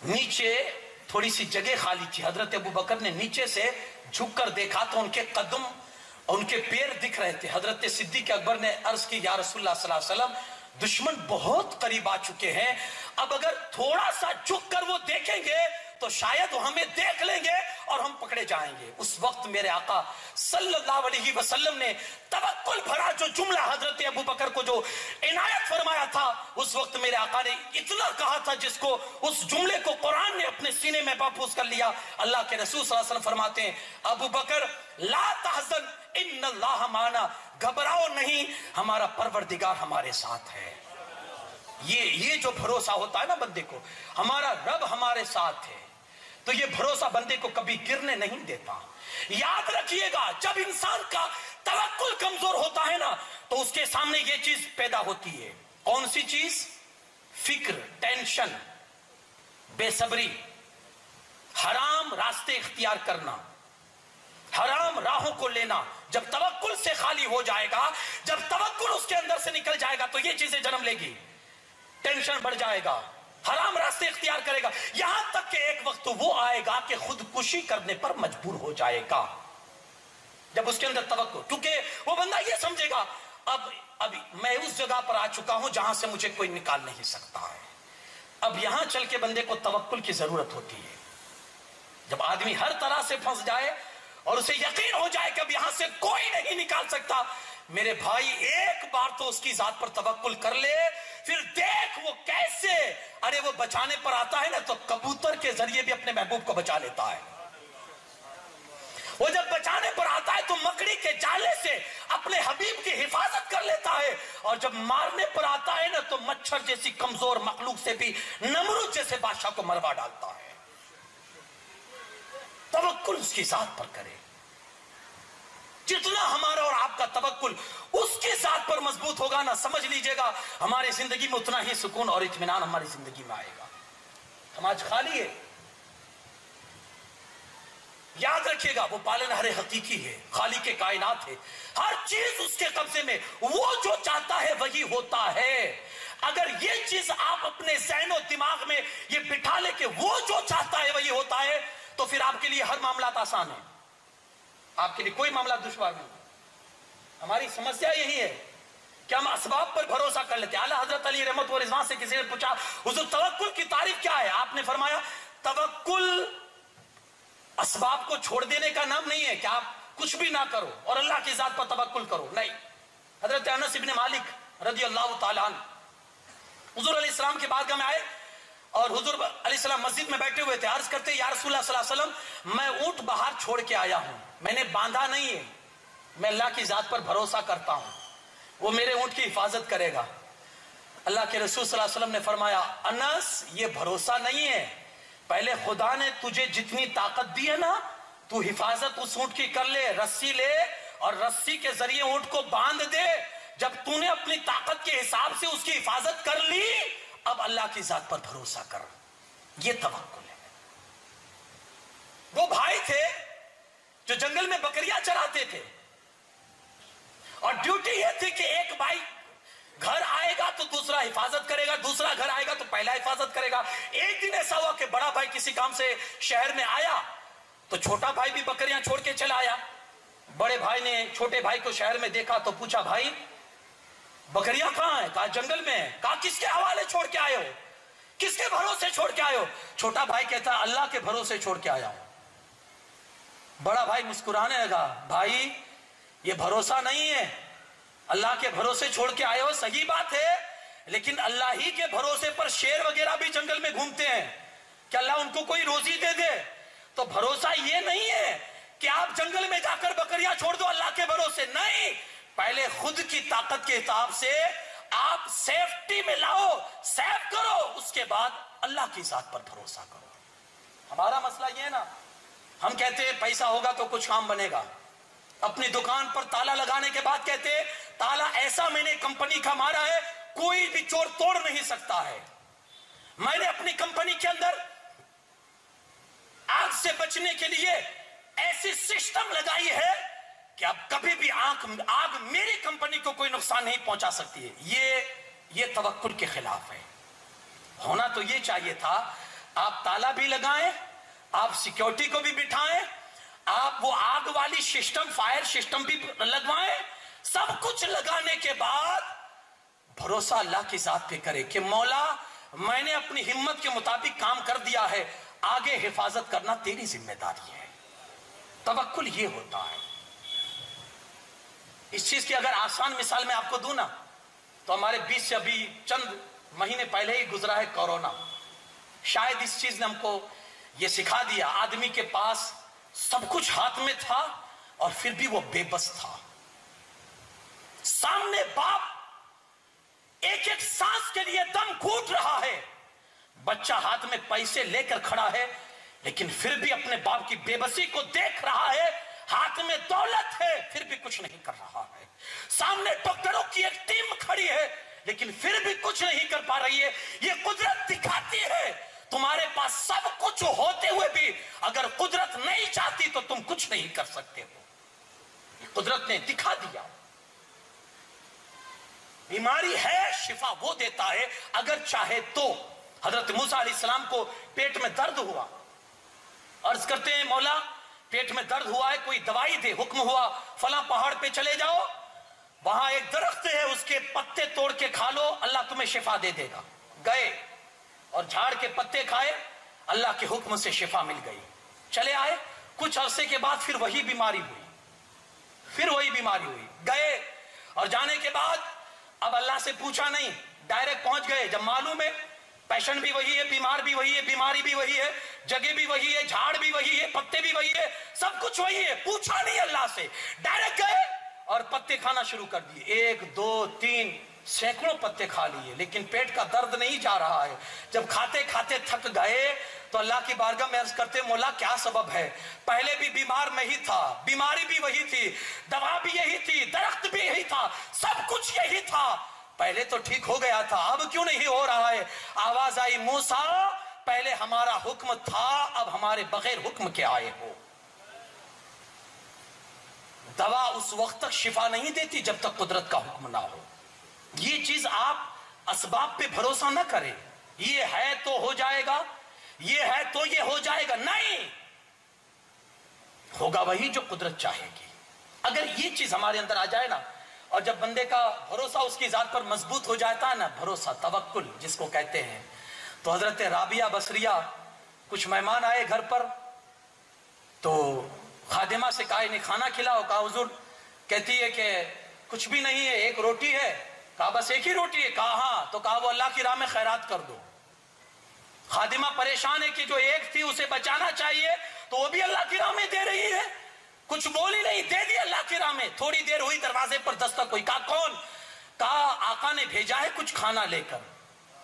نیچے تھوڑی سی جگہ خالی تھی، حضرت ابوبکر نے نیچے سے جھک کر دیکھا تو ان کے قدم، ان کے پیر دکھ رہے تھے۔ حضرت صدیق اکبر نے عرض کی یا رسول اللہ صلی اللہ علیہ وسلم، دشمن بہت قریب آ چکے ہیں، اب اگر تھوڑا سا جھک کر وہ دیکھیں گے تو شاید وہ ہمیں دیکھ لیں گے اور ہم پکڑے جائیں گے۔ اس وقت میرے آقا صلی اللہ علیہ وسلم نے توکل بھرا جو جملہ حضرت ابوبکر کو جو عنایت فرمایا تھا، اس وقت میرے آقا نے اتنا کہا تھا جس کو، اس جملے کو قرآن نے اپنے سینے میں محفوظ کر لیا۔ اللہ کے رسول صلی اللہ علیہ وسلم فرماتے ہیں ابوبکر لا تحزن ان اللہ معنا، گھبراؤ نہیں، ہمارا پروردگار ہمارے ساتھ ہے۔ یہ جو بھروسہ ہوتا ہے نا بندے کو، ہمارا رب ہمارے ساتھ ہے، تو یہ بھروسہ بندے کو کبھی گرنے نہیں دیتا۔ یاد رکھیے گا جب انسان کا توکل کمزور ہوتا ہے نا تو اس کے سامنے یہ چیز پیدا ہوتی ہے۔ کون سی چیز؟ فکر، ٹینشن، بے صبری، حرام راستے اختیار کرنا، حرام راہوں کو لینا۔ جب توکل سے خالی ہو جائے گا، جب توکل اس کے اندر سے نکل جائے گا تو یہ چیزیں جنم لے گی۔ ٹینشن بڑھ جائے گا، حرام راستے اختیار کرے گا، یہاں تک کہ ایک وقت وہ آئے گا کہ خودکشی کرنے پر مجبور ہو جائے گا جب اس کے اندر توکل، کیونکہ وہ بندہ یہ سمجھے گا اب میں اس جگہ پر آ چکا ہوں جہاں سے مجھے کوئی نکال نہیں سکتا ہے۔ اب یہاں چل کے بندے کو توکل کی ضرورت ہوتی ہے۔ جب آدمی ہر طرح سے پھنس جائے اور اسے یقین ہو جائے کہ اب یہاں سے کوئی نہیں نکال سکتا، میرے بھائی ایک بار تو اس کی ذات پر توکل کر لے، پھر دیکھ وہ کیسے، ارے وہ بچانے پر آتا ہے نا تو کبوتر کے ذریعے بھی اپنے محبوب کو بچا لیتا ہے، وہ جب بچانے پر آتا ہے تو مکڑی کے جالے سے اپنے حبیب کی حفاظت کر لیتا ہے، اور جب مارنے پر آتا ہے نا تو مچھر جیسی کمزور مخلوق سے بھی نمرود جیسے بادشاہ کو مروا ڈالتا ہے۔ توکل اس کی ذات پر کرے، جتنا ہمارا اور آپ کا توکل اس کی ذات پر مضبوط ہوگا نا، سمجھ لیجئے گا ہماری زندگی میں اتنا ہی سکون اور اطمینان ہماری زندگی میں آئے گا۔ ہم آج خالی ہے، یاد رکھیے گا وہ پالنہار حقیقی ہے، خالق کائنات ہے، ہر چیز اس کے قبضے میں، وہ جو چاہتا ہے وہی ہوتا ہے۔ اگر یہ چیز آپ اپنے ذہن و دماغ میں یہ بٹھا لے کہ وہ جو چاہتا ہے وہی ہوتا ہے، تو پھر آپ کے لیے ہر معاملات آسان ہے، آپ کے لیے کوئی معاملہ دشوار نہیں۔ ہماری سمسیا یہی ہے کہ ہم اسباب پر بھروسہ کر لیتے ہیں۔ اعلیٰ حضرت علی رحمت و رضوان سے کسی نے پوچھا حضور توکل کی تعریف کیا ہے؟ آپ نے فرمایا توکل اسباب کو چھوڑ دینے کا نام نہیں ہے کہ آپ کچھ بھی نہ کرو اور اللہ کی ذات پر توکل کرو، نہیں۔ حضرت انس ابن مالک رضی اللہ تعالیٰ عنہ حضور علیہ السلام کے بارگاہ میں آئے اور حضور علیہ السلام مسجد میں بیٹھے ہوئے تھے، عرض کرتے یا رسول اللہ صلی اللہ علیہ وسلم میں اونٹ باہر چھوڑ کے آیا ہوں، میں نے باندھا نہیں ہے، میں اللہ کی ذات پر بھروسہ کرتا ہوں، وہ میرے اونٹ کی حفاظت کرے گا۔ اللہ کے رسول صلی اللہ علیہ وسلم نے فرمایا انس یہ بھروسہ نہیں ہے، پہلے خدا نے تجھے جتنی طاقت دی ہے نا تو حفاظت اس اونٹ کی کر لے، رسی لے اور رسی کے ذریعے اونٹ کو باندھ دے، جب تو نے اپنی طاقت کے حساب سے اس کی حفاظت کر لی اب اللہ کی ذات پر بھروسہ کر، یہ توکل ہے۔ وہ بھائی تھے جو جنگل میں بکریاں چراتے تھے اور ڈیوٹی یہ تھی کہ ایک بھائی گھر آئے گا تو دوسرا حفاظت کرے گا، دوسرا گھر آئے گا تو پہلا حفاظت کرے گا۔ ایک دن ایسا ہوا کہ بڑا بھائی کسی کام سے شہر میں آیا تو چھوٹا بھائی بھی بکریاں چھوڑ کے چلا آیا۔ بڑے بھائی نے چھوٹے بھائی کو شہر میں دیکھا تو پوچھا بھائی بکریاں کہاں ہیں؟ کہا جنگل میں ہیں۔ کہا کس کے حوالے چھوڑ کے آئے ہو، کس کے بھروسے چھوڑ کے آئے ہو؟ چھوٹا بھائی کہتا اللہ کے بھروسے چھوڑ کے آیا ہوں۔ بڑا بھائی مسکرانے لگا بھائی یہ بھروسہ نہیں ہے، اللہ کے بھروسے چھوڑ کے آئے ہو صحیح بات ہے، لیکن اللہ ہی کے بھروسے پر شیر وغیرہ بھی جنگل میں گھومتے ہیں کہ اللہ ان کو کوئی روزی دے دے، تو بھروسہ یہ نہیں ہے کہ آپ جنگل میں جا کر بکریاں چھوڑ دو اللہ کے بھروسے، نہیں، پہلے خود کی طاقت کے حساب سے آپ سیفٹی میں لاؤ، سیف کرو، اس کے بعد اللہ کی ذات پر بھروسہ کرو۔ ہمارا مسئلہ یہ ہے نا، ہم کہتے ہیں پیسہ ہوگا تو کچھ کام بنے گا، اپنی دکان پر تالا لگانے کے بعد کہتے ہیں تالا ایسا میں نے کمپنی کا مارا ہے کوئی بھی چور توڑ نہیں سکتا ہے، میں نے اپنی کمپنی کے اندر آگ سے بچنے کے لیے ایسی سسٹم لگائی ہے کہ اب کبھی بھی آگ میری کمپنی کو کوئی نقصان نہیں پہنچا سکتی ہے۔ یہ توکل کے خلاف ہے۔ ہونا تو یہ چاہیے تھا آپ تالا بھی لگائیں، آپ سیکیورٹی کو بھی بٹھائیں، آپ وہ آگ والی سسٹم فائر سسٹم بھی لگوائیں، سب کچھ لگانے کے بعد بھروسہ اللہ کی ذات پہ کرے کہ مولا میں نے اپنی ہمت کے مطابق کام کر دیا ہے، آگے حفاظت کرنا تیری ذمہ داری ہے۔ توکل یہ ہوتا ہے۔ اس چیز کی اگر آسان مثال میں آپ کو دوں نا تو ہمارے بیچ سے ابھی چند مہینے پہلے ہی گزرا ہے کورونا، شاید اس چیز نے ہم کو یہ سکھا دیا، آدمی کے پاس سب کچھ ہاتھ میں تھا اور پھر بھی وہ بے بس تھا، سامنے باپ ایک ایک سانس کے لیے دم گھونٹ رہا ہے، بچہ ہاتھ میں پیسے لے کر کھڑا ہے لیکن پھر بھی اپنے باپ کی بے بسی کو دیکھ رہا ہے، ہاتھ میں دولت ہے پھر بھی کچھ نہیں کر رہا ہے، سامنے ڈاکٹروں کی ایک ٹیم کھڑی ہے لیکن پھر بھی کچھ نہیں کر پا رہی ہے۔ یہ قدرت دکھاتی ہے تمہارے پاس سب کچھ ہوتے ہوئے بھی اگر قدرت نہیں چاہتی تو تم کچھ نہیں کر سکتے ہو، قدرت نے دکھا دیا۔ بیماری ہے شفا وہ دیتا ہے اگر چاہے تو۔ حضرت موسیٰ علیہ السلام کو پیٹ میں درد ہوا، عرض کرتے ہیں مولا پیٹ میں درد ہوا ہے کوئی دوائی دے، حکم ہوا فلاں پہاڑ پہ چلے جاؤ، وہاں ایک درخت ہے اس کے پتے توڑ کے کھا لو اللہ تمہیں شفا دے دے گا۔ گئے اور جھاڑ کے پتے کھائے، اللہ کے حکم سے شفا مل گئی۔ چلے آئے، کچھ عرصے کے بعد پھر وہی بیماری ہوئی، پھر وہی بیماری ہوئی۔ گئے اور جانے کے بعد اب اللہ سے پوچھا نہیں، ڈائریکٹ پہنچ گئے۔ جب معلوم ہے پیشنٹ بھی وہی ہے، بیمار بھی وہی ہے، بیماری بھی وہی ہے، جگہ بھی وہی ہے، جھاڑ بھی وہی ہے، پتے بھی وہی ہے، سب کچھ وہی ہے، پوچھا نہیں اللہ سے، ڈائریکٹ گئے اور پتے کھانا شروع کر دیے۔ 1 2 3 سینکڑوں پتے کھا لیے، لیکن پیٹ کا درد نہیں جا رہا ہے۔ جب کھاتے کھاتے تھک گئے تو اللہ کی بارگاہ میں عرض کرتے مولا کیا سبب ہے؟ پہلے بھی بیمار میں ہی تھا، بیماری بھی وہی تھی، دوا بھی یہی تھی، درخت بھی یہی تھا، سب کچھ یہی تھا، پہلے تو ٹھیک ہو گیا تھا، اب کیوں نہیں ہو رہا ہے؟ آواز آئی موسیٰ پہلے ہمارا حکم تھا، اب ہمارے بغیر حکم کے آئے ہو۔ دوا اس وقت تک شفا نہیں دیتی جب تک قدرت کا حکم نہ ہو۔ یہ چیز آپ اسباب پہ بھروسہ نہ کریں، یہ ہے تو ہو جائے گا، یہ ہے تو یہ ہو جائے گا، نہیں، ہوگا وہی جو قدرت چاہے گی۔ اگر یہ چیز ہمارے اندر آ جائے نا، اور جب بندے کا بھروسہ اس کی ذات پر مضبوط ہو جاتا ہے نا، بھروسہ توکل جس کو کہتے ہیں، تو حضرت رابعہ بصریہ کچھ مہمان آئے گھر پر، تو خادمہ سے کہا انہیں کھانا کھلاؤ، کہا حضور، کہتی ہے کہ کچھ بھی نہیں ہے، ایک روٹی ہے، کہا بس ایک ہی روٹی ہے، کہا ہاں، تو کہا وہ اللہ کی راہ میں خیرات کر دو۔ خادمہ پریشان ہے کہ جو ایک تھی اسے بچانا چاہیے تو وہ بھی اللہ کی راہ میں دے رہی ہے، کچھ بولی نہیں، دے دی اللہ کی راہ میں۔ تھوڑی دیر ہوئی دروازے پر دستک ہوئی، کہا کون؟ کہا آقا نے بھیجا ہے کچھ کھانا لے کر۔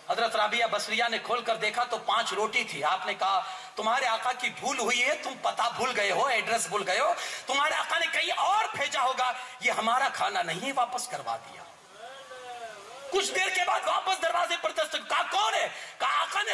حضرت رابعہ بصریہ نے کھول کر دیکھا تو 5 روٹی تھی۔ آپ نے کہا تمہارے آقا کی بھول ہوئی ہے، تم پتہ بھول گئے ہو، ایڈریس بھول گئے ہو، تمہارے آقا نے کہیں اور بھیجا ہوگا، یہ ہمارا کھانا نہیں ہے، واپس کروا دیا۔ کچھ دیر کے بعد واپس دروازے پر دستک، کہا کون ہے؟ کہا آقا نے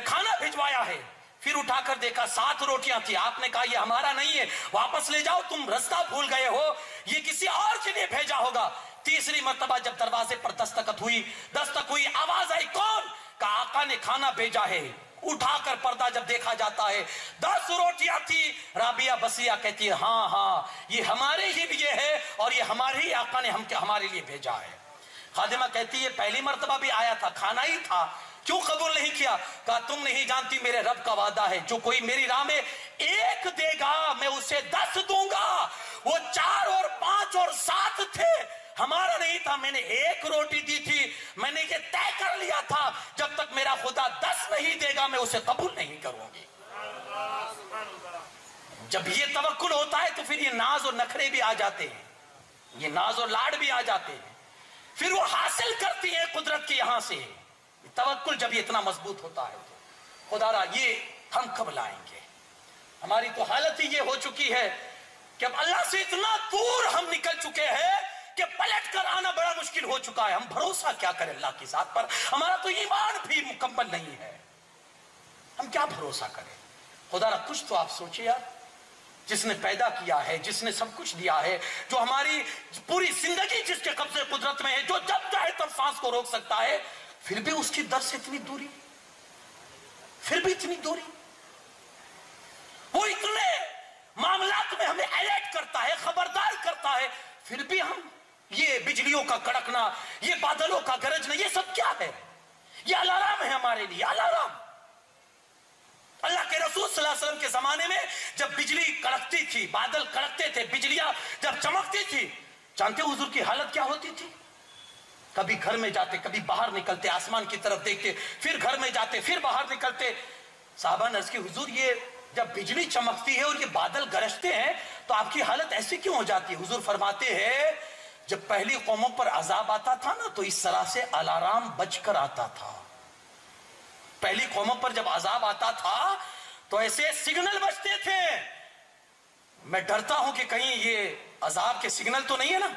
کھانا بھیجوایا ہے۔ پھر اٹھا کر دیکھا 7 روٹیاں تھی۔ آپ نے کہا یہ ہمارا نہیں ہے، واپس لے جاؤ، تم رستہ بھول گئے ہو، یہ کسی اور کے لیے بھیجا ہوگا۔ تیسری مرتبہ جب دروازے پر دستک ہوئی، آواز آئی کون؟ کہا آقا نے کھانا بھیجا ہے۔ اٹھا کر پردہ جب دیکھا جاتا ہے 10 روٹیاں تھی۔ رابعہ بصریہ کہتی ہے ہاں ہاں یہ ہمارے ہی لیے ہے اور یہ ہمارے ہی آقا نے ہمارے لیے بھیجا ہے۔ خادمہ کہتی ہے پہلی مرتبہ بھی آیا تھا، کھانا ہی تھا، کیوں قبول نہیں کیا؟ کہا تم نہیں جانتی میرے رب کا وعدہ ہے، جو کوئی میری راہ میں 1 دے گا میں اسے 10 دوں گا۔ وہ 4 اور 5 اور 7 تھے، ہمارا نہیں تھا، میں نے 1 روٹی دی تھی، میں نے یہ طے کر لیا تھا جب تک میرا خدا 10 نہیں دے گا میں اسے قبول نہیں کروں گی۔ جب یہ توکل ہوتا ہے تو پھر یہ ناز اور نخرے بھی آ جاتے ہیں، یہ ناز اور لاڈ بھی آ جاتے ہیں، پھر وہ حاصل کرتی ہیں قدرت کے یہاں سے۔ توکل جب یہ اتنا مضبوط ہوتا ہے تو خدا را یہ ہم کب لائیں گے؟ ہماری تو حالت ہی یہ ہو چکی ہے کہ اب اللہ سے اتنا دور ہم نکل چکے ہیں کہ پلٹ کر آنا بڑا مشکل ہو چکا ہے۔ ہم بھروسہ کیا کریں اللہ کی ذات پر؟ ہمارا تو ایمان بھی مکمل نہیں ہے، ہم کیا بھروسہ کریں؟ خدا را کچھ تو آپ سوچیں یار، جس نے پیدا کیا ہے، جس نے سب کچھ دیا ہے، جو ہماری پوری زندگی جس کے قبضے قدرت میں ہے، جو جب چاہے تب سانس کو روک سکتا ہے، پھر بھی اس کی در سے اتنی دوری، پھر بھی اتنی دوری، وہ اتنے معاملات میں ہمیں الرٹ کرتا ہے، خبردار کرتا ہے، پھر بھی ہم یہ بجلیوں کا کڑکنا، یہ بادلوں کا گرجنا، یہ سب کیا ہے؟ یہ الارم ہے ہمارے لیے، الارم۔ اللہ کے رسول صلی اللہ علیہ وسلم کے زمانے میں جب بجلی کڑکتی تھی، بادل کڑکتے تھے، بجلیاں جب چمکتی تھی، جانتے حضور کی حالت کیا ہوتی تھی؟ کبھی گھر میں جاتے، کبھی باہر نکلتے، آسمان کی طرف دیکھتے، پھر گھر میں جاتے، پھر باہر نکلتے۔ صحابہ نے عرض کی حضور یہ جب بجلی چمکتی ہے اور یہ بادل گرجتے ہیں تو آپ کی حالت ایسی کیوں ہو جاتی ہے؟ حضور فرماتے ہیں جب پہلی قوموں پر عذاب آتا تھا نا تو اس طرح سے الارم بج کر آتا تھا۔ پہلی قوموں پر جب عذاب آتا تھا تو ایسے سگنل بجتے تھے، میں ڈرتا ہوں کہ کہیں یہ عذاب کے سگنل تو نہیں ہے نا،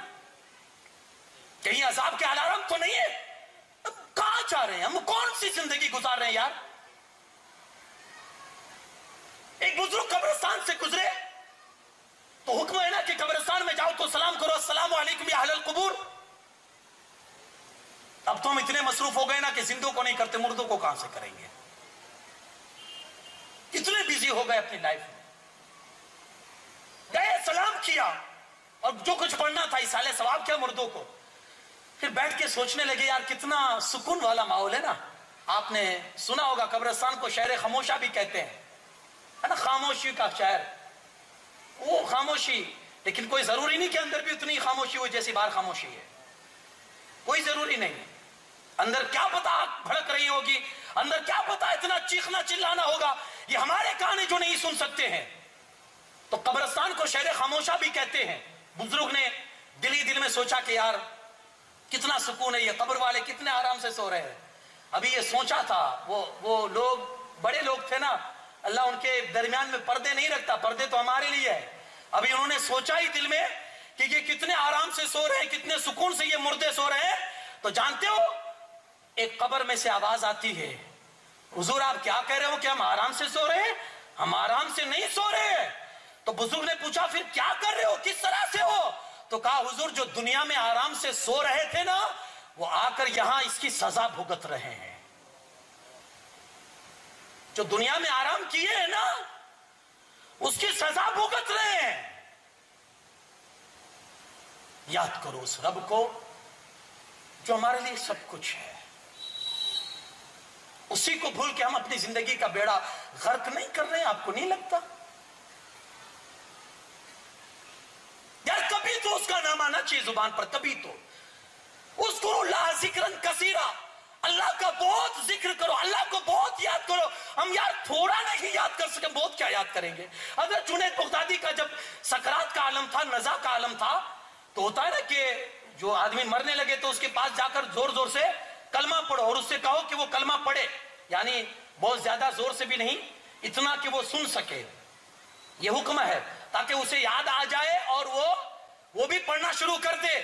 کہیں عذاب کے الارم تو نہیں ہے؟ اب کہاں جا رہے ہیں ہم؟ کون سی زندگی گزار رہے ہیں یار؟ ایک بزرگ قبرستان سے گزرے تو حکم ہے نا کہ قبرستان میں جاؤ تو سلام کرو، السلام علیکم یا اہل القبور۔ اب تو ہم اتنے مصروف ہو گئے نا کہ زندوں کو نہیں کرتے، مردوں کو کہاں سے کریں گے؟ اتنے بیزی ہو گئے اپنی لائف میں. گئے سلام کیا اور جو کچھ پڑھنا تھا اصالہ ثواب کیا مردوں کو. پھر بیٹھ کے سوچنے لگے یار کتنا سکون والا ماحول ہے نا. آپ نے سنا ہوگا قبرستان کو شہر خاموشہ بھی کہتے ہیں، ہے نا، خاموشی کا شہر. وہ خاموشی، لیکن کوئی ضروری نہیں کہ اندر بھی اتنی خاموشی ہو جیسی باہر خاموشی ہے. کوئی ضروری نہیں. اندر کیا پتا آگ بھڑک رہی ہوگی، اندر کیا پتا اتنا چیخنا چلانا ہوگا، یہ ہمارے کان ہیں جو نہیں سن سکتے ہیں. تو قبرستان کو شہر خاموشہ بھی کہتے ہیں. بزرگ نے دل ہی دل میں سوچا کہ یار کتنا سکون ہے، یہ قبر والے کتنے آرام سے سو رہے ہیں. ابھی یہ سوچا تھا، وہ لوگ بڑے لوگ تھے نا، اللہ ان کے درمیان میں پردے نہیں رکھتا، پردے تو ہمارے لیے ہے. ابھی انہوں نے سوچا ہی دل میں کہ یہ کتنے آرام سے سو رہے ہیں، کتنے سکون سے یہ مردے سو رہے ہیں. تو جانتے ہو ایک قبر میں سے آواز آتی ہے، حضور آپ کیا کہہ رہے ہو کہ ہم آرام سے سو رہے ہیں؟ ہم آرام سے نہیں سو رہے ہیں. تو بزرگ نے پوچھا پھر کیا کر رہے ہو، کس طرح سے ہو؟ تو کہا حضور جو دنیا میں آرام سے سو رہے تھے نا، وہ آ کر یہاں اس کی سزا بھگت رہے ہیں. جو دنیا میں آرام کیے ہیں نا، اس کی سزا بھگت رہے ہیں. یاد کرو اس رب کو جو ہمارے لیے سب کچھ ہے. اسی کو بھول کے ہم اپنی زندگی کا بیڑا غرق نہیں کر رہے ہیں. آپ کو نہیں لگتا یار کبھی تو اس کا نام آنا چاہیے زبان پر، کبھی تو اذکروا اللہ ذکرا کثیرا، اللہ کا بہت ذکر کرو، اللہ کو بہت یاد کرو. ہم یار تھوڑا نہیں یاد کر سکے، بہت کیا یاد کریں گے. حضرت جنید بغدادی کا جب سکرات کا عالم تھا، نزا کا عالم تھا، تو ہوتا ہے نا کہ جو آدمی مرنے لگے تو اس کے پاس جا کر زور زور سے کلمہ پڑھو اور اس سے کہو کہ وہ کلمہ پڑھے. یعنی بہت زیادہ زور سے بھی نہیں، اتنا کہ وہ سن سکے. یہ حکم ہے تاکہ اسے یاد آ جائے اور وہ بھی پڑھنا شروع کر دے.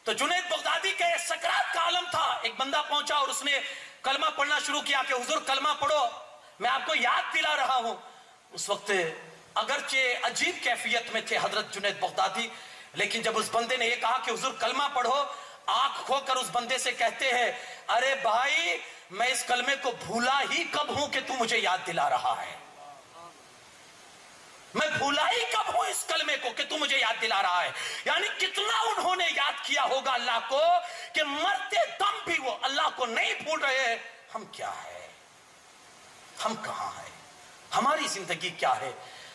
تو جنید بغدادی کے سکرات کا عالم تھا، ایک بندہ پہنچا اور اس نے کلمہ پڑھنا شروع کیا کہ حضور کلمہ پڑھو، میں آپ کو یاد دلا رہا ہوں. اس وقت اگرچہ عجیب کیفیت میں تھے حضرت جنید بغدادی، لیکن جب اس بندے نے یہ کہا کہ حضور کلمہ پڑھو، آنکھ کھو کر اس بندے سے کہتے ہیں ارے بھائی میں اس کلمے کو بھولا ہی کب ہوں کہ تو مجھے یاد دلا رہا ہے. میں بھولا ہی کب ہوں اس کلمے کو کہ تو مجھے یاد دلا رہا ہے. یعنی کتنا انہوں نے یاد کیا ہوگا اللہ کو کہ مرتے دم بھی وہ اللہ کو نہیں بھول رہے. ہم کیا ہے، ہم کہاں ہیں، ہماری زندگی کیا ہے،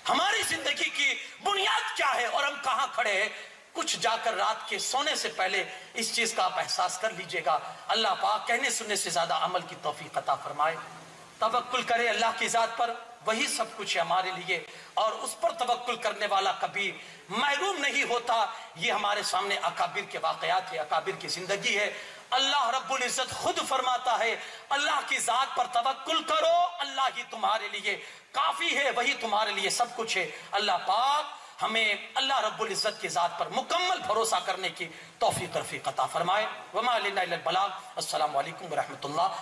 ہماری زندگی کی بنیاد کیا ہے اور ہم کہاں کھڑے ہیں. کچھ جا کر رات کے سونے سے پہلے اس چیز کا آپ احساس کر لیجئے گا. اللہ پاک کہنے سننے سے زیادہ عمل کی توفیق عطا فرمائے. توکل کرے اللہ کی ذات پر، وہی سب کچھ ہے ہمارے لیے، اور اس پر توکل کرنے والا کبھی محروم نہیں ہوتا. یہ ہمارے سامنے اکابر کے واقعات ہے، اکابر کی زندگی ہے. اللہ رب العزت خود فرماتا ہے اللہ کی ذات پر توکل کرو، اللہ ہی تمہارے لیے کافی ہے، وہی تمہارے لیے سب کچھ ہے. اللہ پاک ہمیں اللہ رب العزت کی ذات پر مکمل بھروسہ کرنے کی توفیق رفیق عطا فرمائے. وما علینا الا البلاغ. السلام علیکم ورحمۃ اللہ.